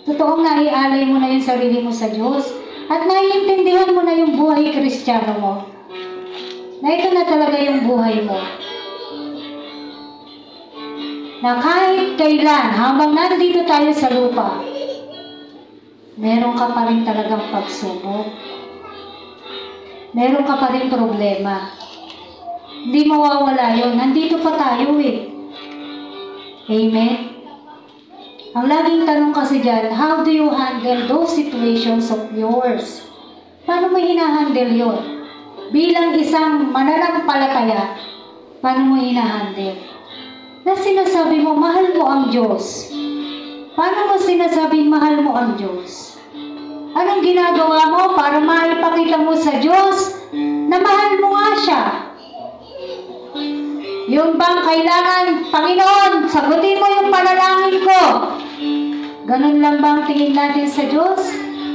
Speaker 1: Totoong naialay mo na yung sarili mo sa Diyos at naiintindihan mo na yung buhay Kristiyano mo. Na ito na talaga yung buhay mo. Na kahit kailan, habang nandito tayo sa lupa, meron ka pa rin talagang pagsubok. Meron ka pa rin problema. Hindi mawawala yun. Nandito pa tayo eh. Amen? Ang laging tanong kasi dyan, how do you handle those situations of yours? Paano mo hinahandle yun? Bilang isang mananampalataya, paano mo hinahandle? Na sinasabi mo, mahal mo ang Diyos. Paano mo sinasabing mahal mo ang Diyos? Anong ginagawa mo para maipakita mo sa Diyos na mahal mo nga siya? Yung bang kailangan, Panginoon, sagutin mo yung panalangin ko. Ganun lang bang tingin natin sa Diyos?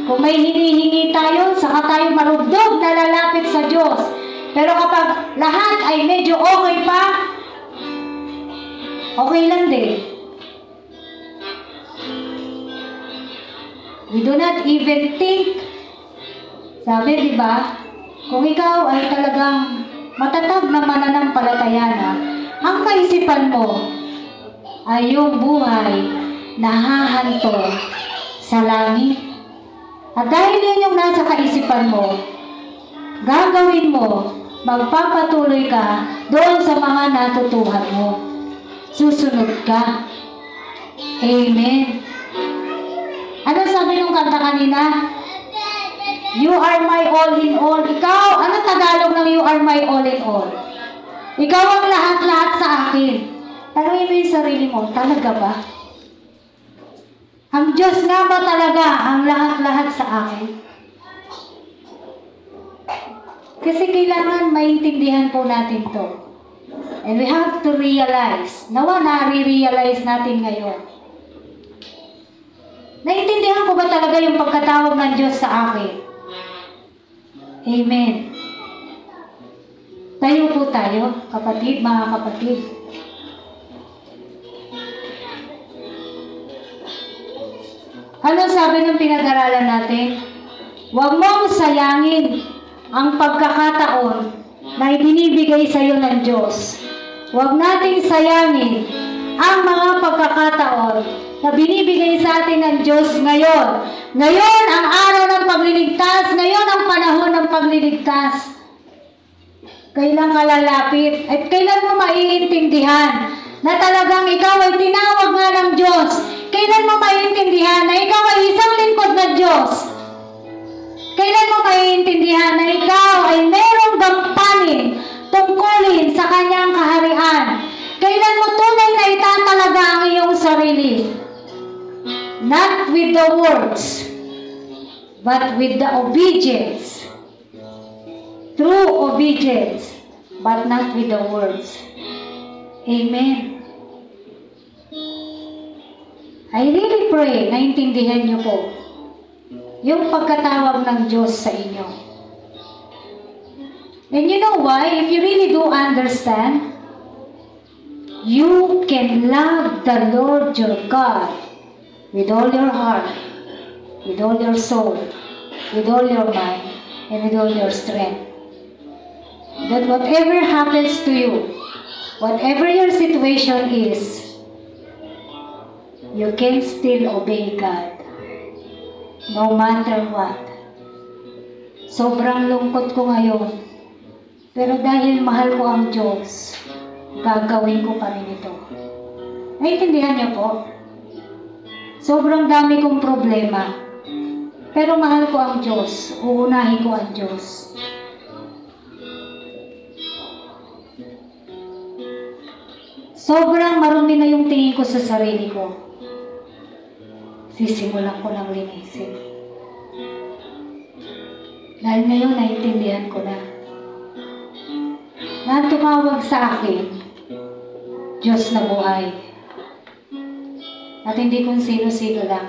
Speaker 1: Kung may hinihingi tayo, saka tayo marugdog na lalapit sa Diyos. Pero kapag lahat ay medyo okay pa, okay lang din. We do not even think Sabi, di ba? Kung ikaw ay talagang matatag na mananampalataya na, ang kaisipan mo ay yung buhay na hahanto sa langit. At dahil yun yung nasa kaisipan mo, gagawin mo, magpapatuloy ka doon sa mga natutuhan mo. Susunod ka. Amen. Ano sabi nung kanta kanina? You are my all in all. Ikaw, ano Tagalog ng you are my all in all? Ikaw ang lahat-lahat sa akin. Tanungin mo yung sarili mo, talaga ba? Ang Diyos nga ba talaga ang lahat-lahat sa akin? Kasi kailangan maintindihan po natin to. And we have to realize, nare-realize natin ngayon. Naintindihan ko ba talaga yung pagkatawag ng Diyos sa akin? Amen. Tayo po tayo, kapatid, mga kapatid. Ano sabi ng pinag-aralan natin? Huwag mong sayangin ang pagkakataon na ibinibigay sa iyo ng Diyos. Huwag nating sayangin ang mga pagkakataon na binibigay sa atin ng Diyos ngayon. Ngayon ang araw ng pagliligtas, ngayon ang panahon ng pagliligtas. Kailan ka lalapit at kailan mo maiintindihan na talagang ikaw ay tinawag nga ng Diyos. Kailan mo maiintindihan na ikaw ay isang lingkod ng Diyos. Kailan mo maiintindihan na ikaw ay merong gampanin tungkulin sa kanyang kaharian. Kailan mo tunay na itatalaga ang iyong sarili. Not with the words, but with the obedience. True obedience, but not with the words. Amen. I really pray na intindihan niyo po yung pagkatawag ng Diyos sa inyo. And you know why? If you really do understand, you can love the Lord your God with all your heart, with all your soul, with all your mind, and with all your strength. That whatever happens to you, whatever your situation is, you can still obey God. No matter what. Sobrang lungkot ko ngayon. Pero dahil mahal ko ang Diyos, gagawin ko pa rin ito. Naiintindihan niyo po? Sobrang dami kong problema. Pero mahal ko ang Diyos. Uunahin ko ang Diyos. Sobrang marumi na yung tingin ko sa sarili ko. Sisimulan ko ng linisin. Dahil ngayon, naiintindihan ko na. Na tumawag sa akin, Diyos na buhay. At hindi kung sino-sino lang.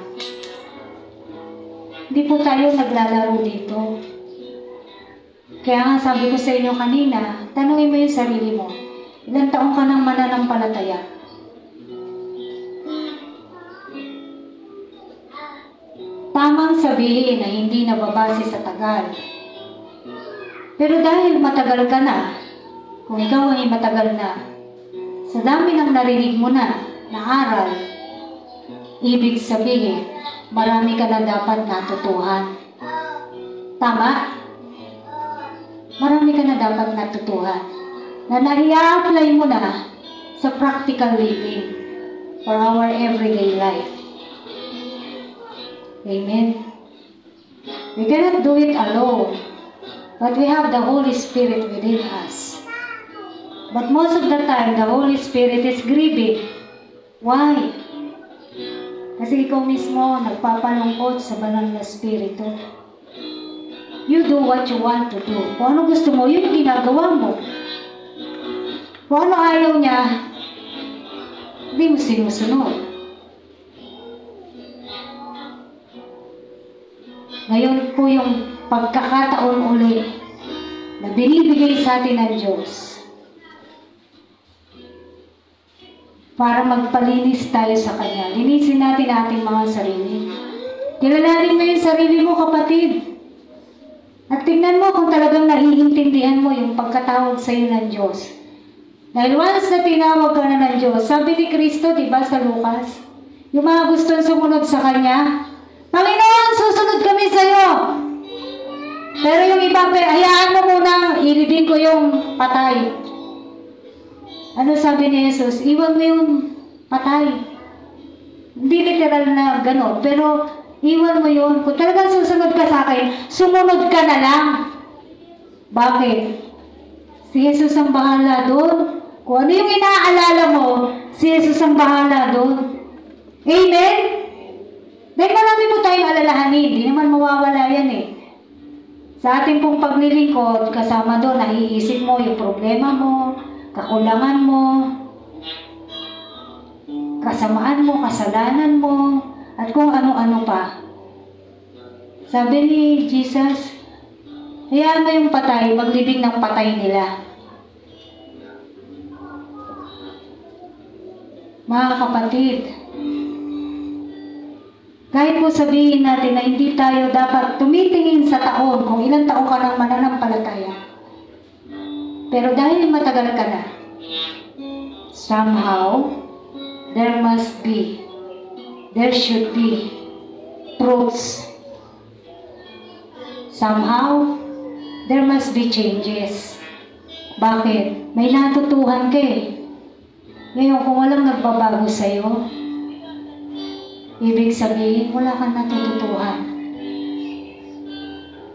Speaker 1: Hindi po tayo naglalaro dito. Kaya nga sabi ko sa inyo kanina, tanungin mo yung sarili mo. Ilang taong ka nang mananampalataya? Tamang sabihin na hindi nababase sa tagal. Pero dahil matagal ka na, kung ikaw ay matagal na, sa dami ng narinig mo na aral, ibig sabihin, marami ka na dapat natutuhan. Tama? Marami ka na dapat natutuhan na nai-apply mo na sa practical living for our everyday life. Amen? We cannot do it alone, but we have the Holy Spirit within us. But most of the time, the Holy Spirit is grieving. Why? Kasi ikaw mismo nagpapalungkot sa banal na Espiritu. You do what you want to do. Kung ano gusto mo, yun ginagawa mo. Kung ano ayaw niya, hindi mo sinusunod. Ngayon po yung pagkakataon uli na binibigay sa atin ng Diyos para magpalinis tayo sa Kanya. Linisin natin ating mga sarili. Kilalanin mo yung sarili mo, kapatid. At tingnan mo kung talagang naiintindihan mo yung pagkatawag sa iyo ng Diyos. Dahil once na tinawag ka na ng Diyos, sabi ni Kristo, di ba sa Lucas, yung mga gustong sumunod sa Kanya, Panginoon, susunod kami sa iyo. Pero yung iba, hayaan mo munang ilibing ko yung patay. Ano sabi ni Jesus? Iwan mo yung patay. Hindi literal na gano'n, pero iwan mo yun. Kung talagang susunod ka sa akin, sumunod ka na lang. Bakit? Si Jesus ang bahala doon. Kung ano yung inaalala mo, si Jesus ang bahala doon. Amen? Dahil marami po tayong alalahanin, hindi naman mawawala yan eh. Sa ating pong paglilingkod, kasama doon, naiisip mo yung problema mo, kakulangan mo, kasamaan mo, kasalanan mo, at kung ano-ano pa. Sabi ni Jesus, hayaan mo yung patay, maglibing ng patay nila. Mga kapatid, kahit po sabihin natin na hindi tayo dapat tumitingin sa taon kung ilang taon ka ng mananampalataya. Pero dahil matagal ka na, somehow, there should be fruits. Somehow, there must be changes. Bakit? May natutuhan ka eh. Ngayon, kung walang nagbabago sa'yo, ibig sabihin, wala kang natututuhan.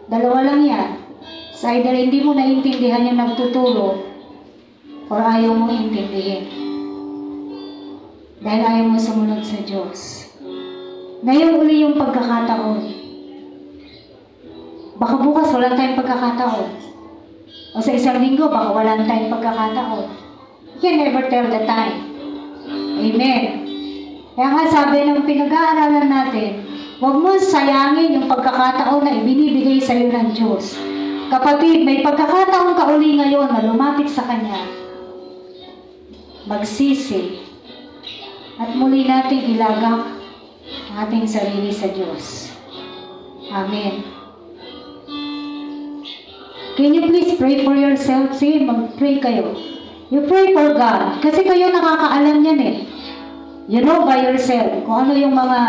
Speaker 1: Dalawa lang yan. So either hindi mo naintindihan yung nagtuturo, or ayaw mong intindihin. Dahil ayaw mo sumunod sa Diyos. Ngayon uli yung pagkakataon. Baka bukas walang tayong pagkakataon. O sa isang linggo, baka walang tayong pagkakataon. You can never tell the time. Amen. Kaya nga sabi ng pinag-aaralan natin, huwag mo sayangin yung pagkakataon na ibinibigay sa iyo ng Diyos. Kapatid, may pagkakataon ka uli ngayon na lumapit sa Kanya. Magsisi. At muli natin ilagak ang ating sarili sa Diyos. Amen. Can you please pray for yourself? Sige, mag-pray kayo. You pray for God. Kasi kayo nakakaalam yan eh. You know by yourself kung ano yung mga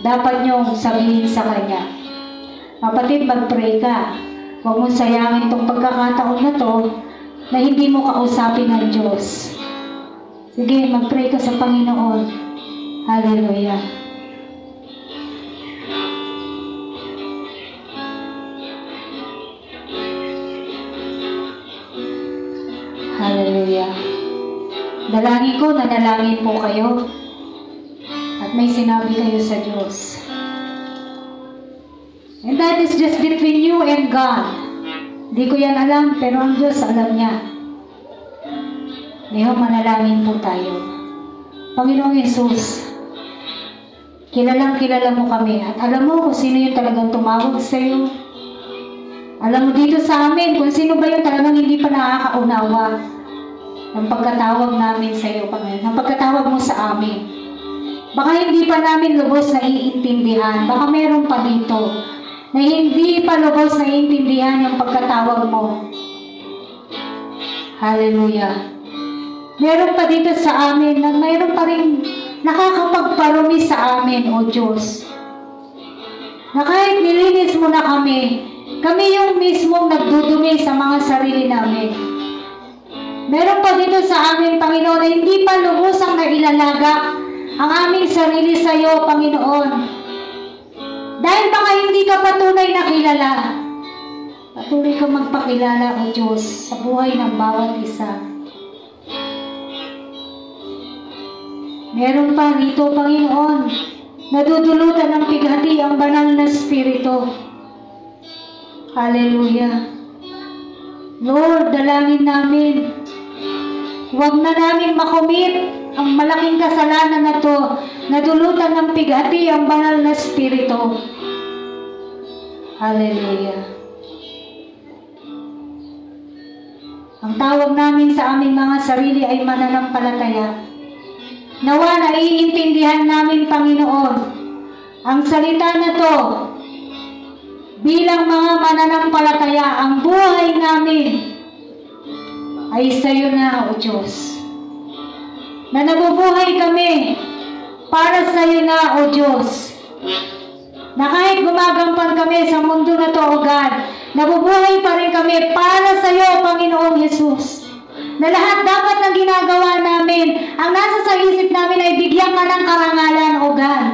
Speaker 1: dapat nyong sabihin sa Kanya. Kapatid, mag-pray ka. Huwag mong sayangin itong pagkakataon na to na hindi mo kausapin ng Diyos. Sige, mag-pray ka sa Panginoon. Hallelujah. Hallelujah. Dalangin ko, nanalangin po kayo. At may sinabi kayo sa Diyos. And that is just between you and God. Hindi ko yan alam, pero ang Diyos alam niya. Ngayon, manalangin po tayo. Panginoong Yesus, kilalang kilala mo kami at alam mo kung sino yung talagang tumawag sa iyo. Alam mo dito sa amin kung sino ba yung talagang hindi pa nakakaunawa ng pagkatawag namin sa iyo, Panginoon, ng pagkatawag mo sa amin. Baka hindi pa namin lubos na iintindihan. Baka meron pa dito na hindi pa lubos na iintindihan yung pagkatawag mo. Hallelujah. Meron pa dito sa amin na meron pa rin nakakapagparumi sa amin, O Diyos. Na kahit nilinis mo na kami yung mismong nagdudumi sa mga sarili namin. Meron pa dito sa amin, Panginoon, na hindi pa lubos ang nailalaga ang aming sarili sa iyo, Panginoon. Dahil baka hindi ka patunay na kilala. Patuloy ka magpakilala, O Diyos, sa buhay ng bawat isa. Meron pa rito, Panginoon, nadudulutan ng pighati ang banal na Espiritu. Hallelujah. Lord, dalangin namin. Huwag na namin makomit ang malaking kasalanan na to, nadulutan ng pighati ang banal na Espiritu. Hallelujah. Ang tawag namin sa aming mga sarili ay mananampalataya. Nawa naiintindihan namin, Panginoon, ang salita na to bilang mga mananampalataya, ang buhay namin ay sa iyo na, O Diyos. Na nabubuhay kami para sa iyo na, O Diyos. Na kahit gumagampan kami sa mundo na to, O God, nabubuhay pa rin kami para sa iyo, Panginoong Jesus. Na lahat dapat na ginagawa namin, ang nasa sa isip namin ay bigyan ka ng karangalan, O God.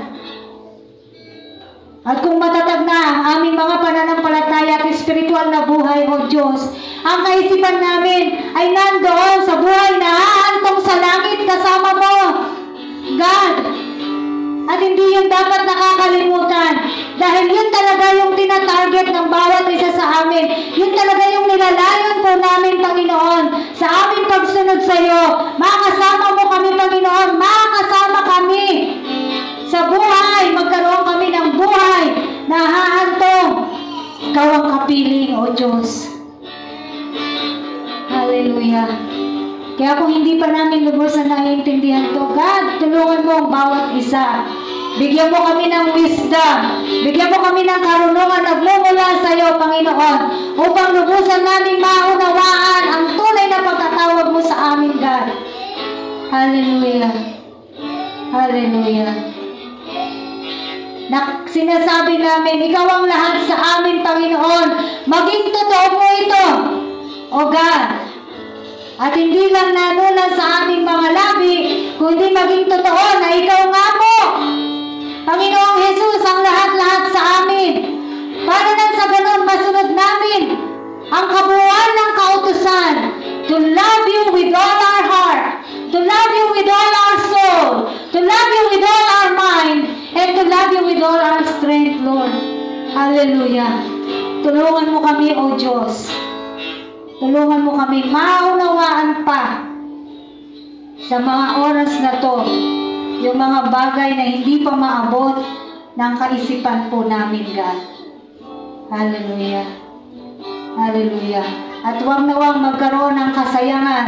Speaker 1: At kung matatag na ang aming mga pananampalataya at espiritual na buhay, O Diyos, ang kaisipan namin ay nandoon sa buhay na haantong sa langit kasama mo, God. At hindi yun dapat nakakalimutan dahil yun talaga yung tinatarget ng bawat isa sa amin. Yun talaga yung nilalayon po namin, Panginoon, sa aming pagsunod sa iyo. Makasama mo kami, Panginoon. Makasama kami sa buhay. Magkaroon kami ng buhay na haantong. Ikaw ang kapiling, O Diyos. Hallelujah. Kaya kung hindi pa namin lubos na naiintindihan to, God, tulungan mo ang bawat isa. Bigyan mo kami ng wisdom. Bigyan mo kami ng karunungan nagmumula sa iyo, Panginoon, upang lubusan namin maunawaan ang tunay na pagkatawag mo sa amin, God. Hallelujah. Hallelujah. Sinasabi namin, ikaw ang lahat sa amin, Panginoon. Maging totoo mo ito, O God. At hindi lang nanulan sa aming mga labi, kundi maging totoo na ikaw nga po, Panginoong Jesus, ang lahat-lahat sa amin. Para nang sa ganun, masunod namin ang kabuuan ng kautusan to love you with all our heart, to love you with all our soul, to love you with all our mind, and to love you with all our strength, Lord. Hallelujah. Tulungan mo kami, O Diyos. Tulungan mo kami maunawaan pa sa mga oras na to yung mga bagay na hindi pa maabot ng kaisipan po namin, God. Hallelujah. Hallelujah. At huwag nawang magkaroon ng kasayangan,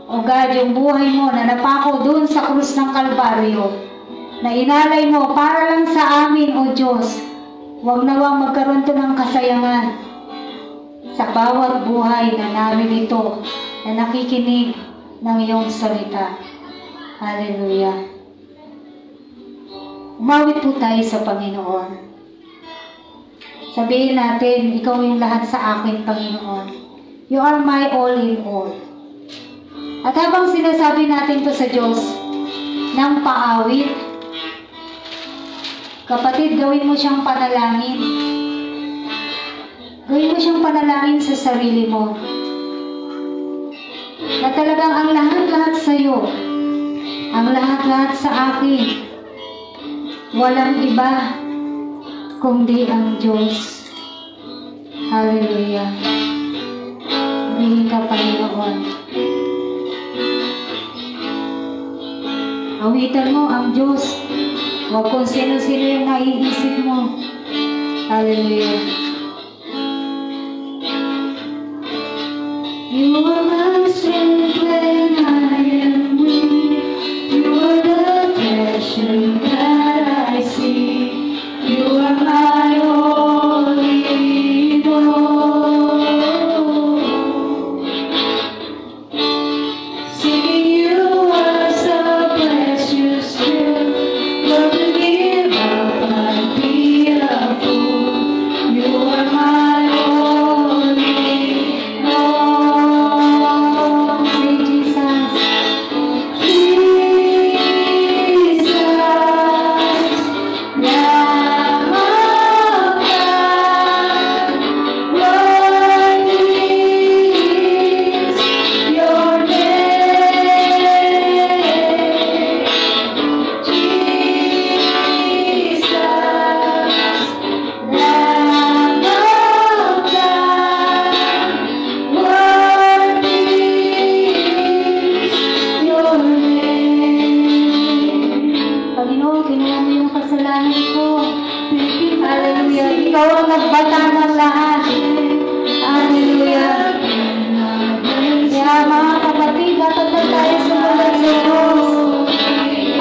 Speaker 1: O God, yung buhay mo na napako dun sa krus ng Kalbaryo, na inalay mo para lang sa amin, O Diyos. Huwag nawang magkaroon to ng kasayangan sa bawat buhay na naririto na nakikinig ng iyong salita. Hallelujah. Umawit po tayo sa Panginoon. Sabihin natin, ikaw yung lahat sa akin, Panginoon. You are my all in all. At habang sinasabi natin to sa Diyos ng paawit, kapatid, gawin mo siyang panalangin. Gawin mo siyang panalangin sa sarili mo. Na talagang ang lahat-lahat sa iyo, ang lahat-lahat sa akin, walang iba kundi ang Diyos. Hallelujah. Purihin ka, Panginoon. Awitan mo ang Diyos. Huwag kung sino-sino yung naiisip mo. Hallelujah. You are my strength when I am weak. You are the passion that I see. You are my only all. Singing you are so precious still. Love to give up, I'd be a fool. You are my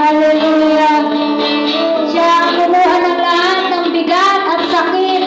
Speaker 1: Hallelujah. Siya ang kumuha ng lahat ng bigat at sakit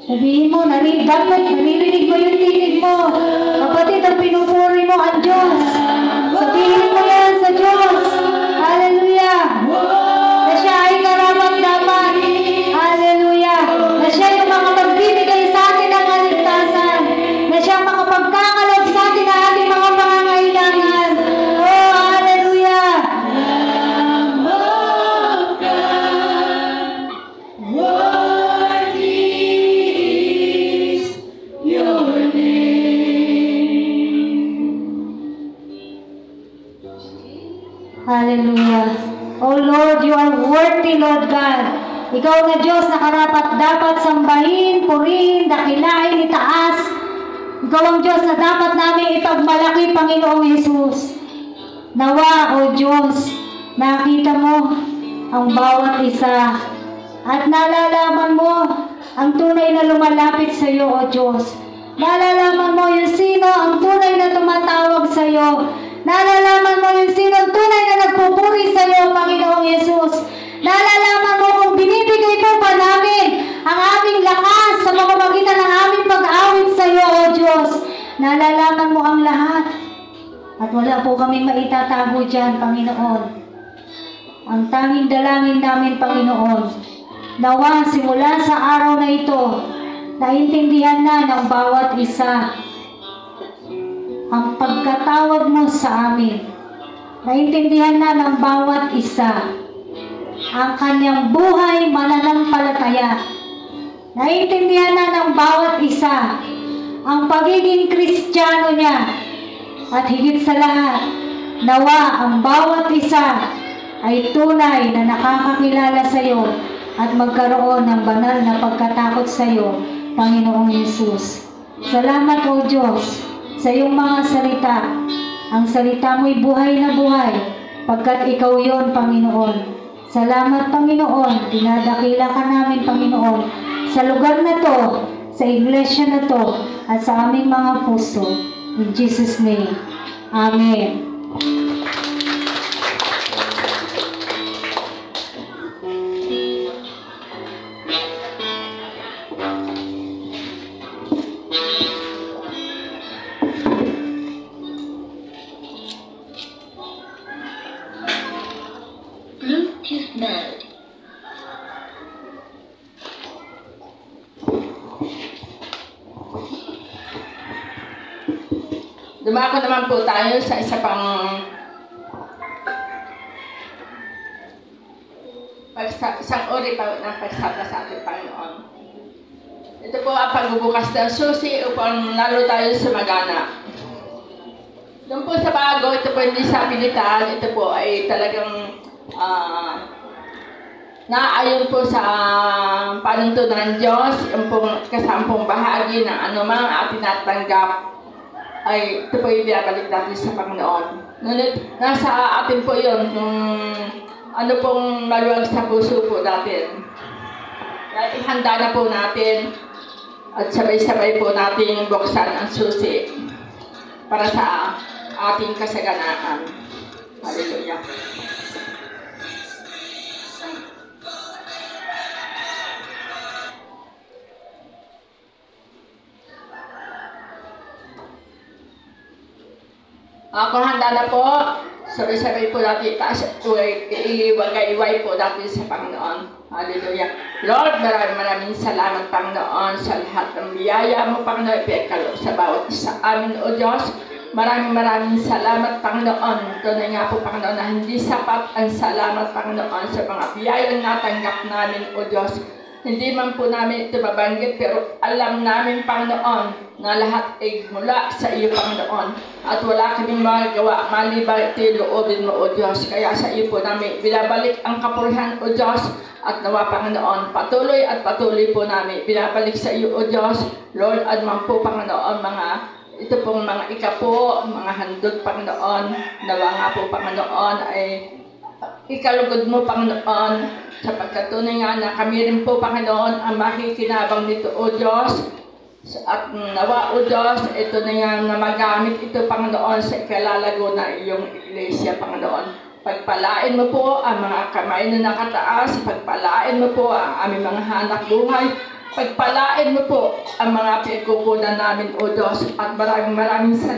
Speaker 1: Sabihin mo, dapat naririnig mo yung tinig mo. Kapatid, ang pinupuri mo ang Diyos. Sabihin mo yan sa Diyos. Hallelujah. Na siya ay karapat-dapat. Hallelujah. Na siya yung makapagbibigay sa atin ng kaligtasan. Na siya makapagkakalog sa atin ng ating mga pangangailangan. Oh, hallelujah. Hallelujah. Oh Lord, you are worthy, Lord God. Ikaw na Diyos na karapat-dapat sambahin, purihin, dakilain, itaas. Ikaw ang Diyos na dapat namin ipagmalaki, Panginoong Hesus. Nawa, O Diyos, nakita mo ang bawat isa at nalalaman mo ang tunay na lumalapit sa iyo, O Diyos. Nalalaman mo yung sino ang tunay na tumatawag sa iyo. Nalalaman mo yung sino ang tunay na nagpupuri sa iyo, Panginoong Yesus. Nalalaman mo kung binibigay po ba namin ang aming lakas sa pamamagitan ng aming pag-awit sa iyo, O Diyos. Nalalaman mo ang lahat. At wala po kaming maitatago dyan, Panginoon. Ang tanging dalangin namin, Panginoon, nawa simula sa araw na ito, naintindihan na ng bawat isa ang pagkatawag mo sa amin. Naintindihan na ng bawat isa ang kanyang buhay mananampalataya. Naintindihan na ng bawat isa ang pagiging Kristiyano niya. At higit sa lahat, nawa ang bawat isa ay tunay na nakakakilala sa iyo at magkaroon ng banal na pagkatakot sa iyo, Panginoong Yesus. Salamat, O Diyos, sa iyong mga salita. Ang salita mo'y buhay na buhay, pagkat ikaw yon, Panginoon. Salamat, Panginoon. Dinadakila ka namin, Panginoon, sa lugar na to, sa iglesia na to, at sa aming mga puso. In Jesus' name. Amen.
Speaker 2: Bluetooth mode. Dumako naman po tayo sa isa pang isang uri pa ng pagsapa sa ating Panginoon. Ito po ang pagbubukas ng susi upang lalo tayo sumagana. Doon po sa bago, ito po hindi sa pilitan, ito po ay talagang naayon po sa panuntunan ng Diyos, yung pong kasampung bahagi ng anumang ating natanggap ay ito po yung binabalik natin sa Panginoon. Ngunit nasa atin po yun kung ano pong maluwag sa puso po natin. Kaya ihanda na po natin at sabay-sabay po natin buksan ang susi para sa ating kasaganaan. Hallelujah. Kung handa na po, sabay-sabay po natin itaas at iwagay-iway po natin sa Panginoon. Hallelujah. Lord, maraming salamat, Panginoon, sa lahat ng biyaya mo, Panginoon, ipekalo sa bawat isa amin, O Diyos. Maraming salamat, Panginoon. Tunay nga po, Panginoon, na hindi sapat ang salamat, Panginoon, sa mga biyayang natanggap namin, O Diyos. Hindi man po namin ito mabanggit, pero alam namin, Panginoon, na lahat ay mula sa iyo, Panginoon. At wala kaming magagawa, maliban ito loobin mo, O Diyos. Kaya sa iyo po namin binabalik ang kapurihan, O Diyos. At nawa, Panginoon, patuloy at patuloy po namin binabalik sa iyo, O Diyos. Lord, at man po, Panginoon, ito pong mga ikapo, mga handog, Panginoon. Nawa nga po, Panginoon, ay ikalugod mo, Panginoon, sapagkat tunay nga na kami rin po, Panginoon, ang makikinabang nito, O Diyos. At nawa, O Diyos, ito na nga na magamit ito, Panginoon, sa ikalalago na iyong iglesia, Panginoon. Pagpalain mo po ang mga kamay na nakataas, pagpalain mo po ang aming mga hanap buhay, Pagpalain mo po ang mga pinagkukunan namin, O Diyos, at maraming salamat.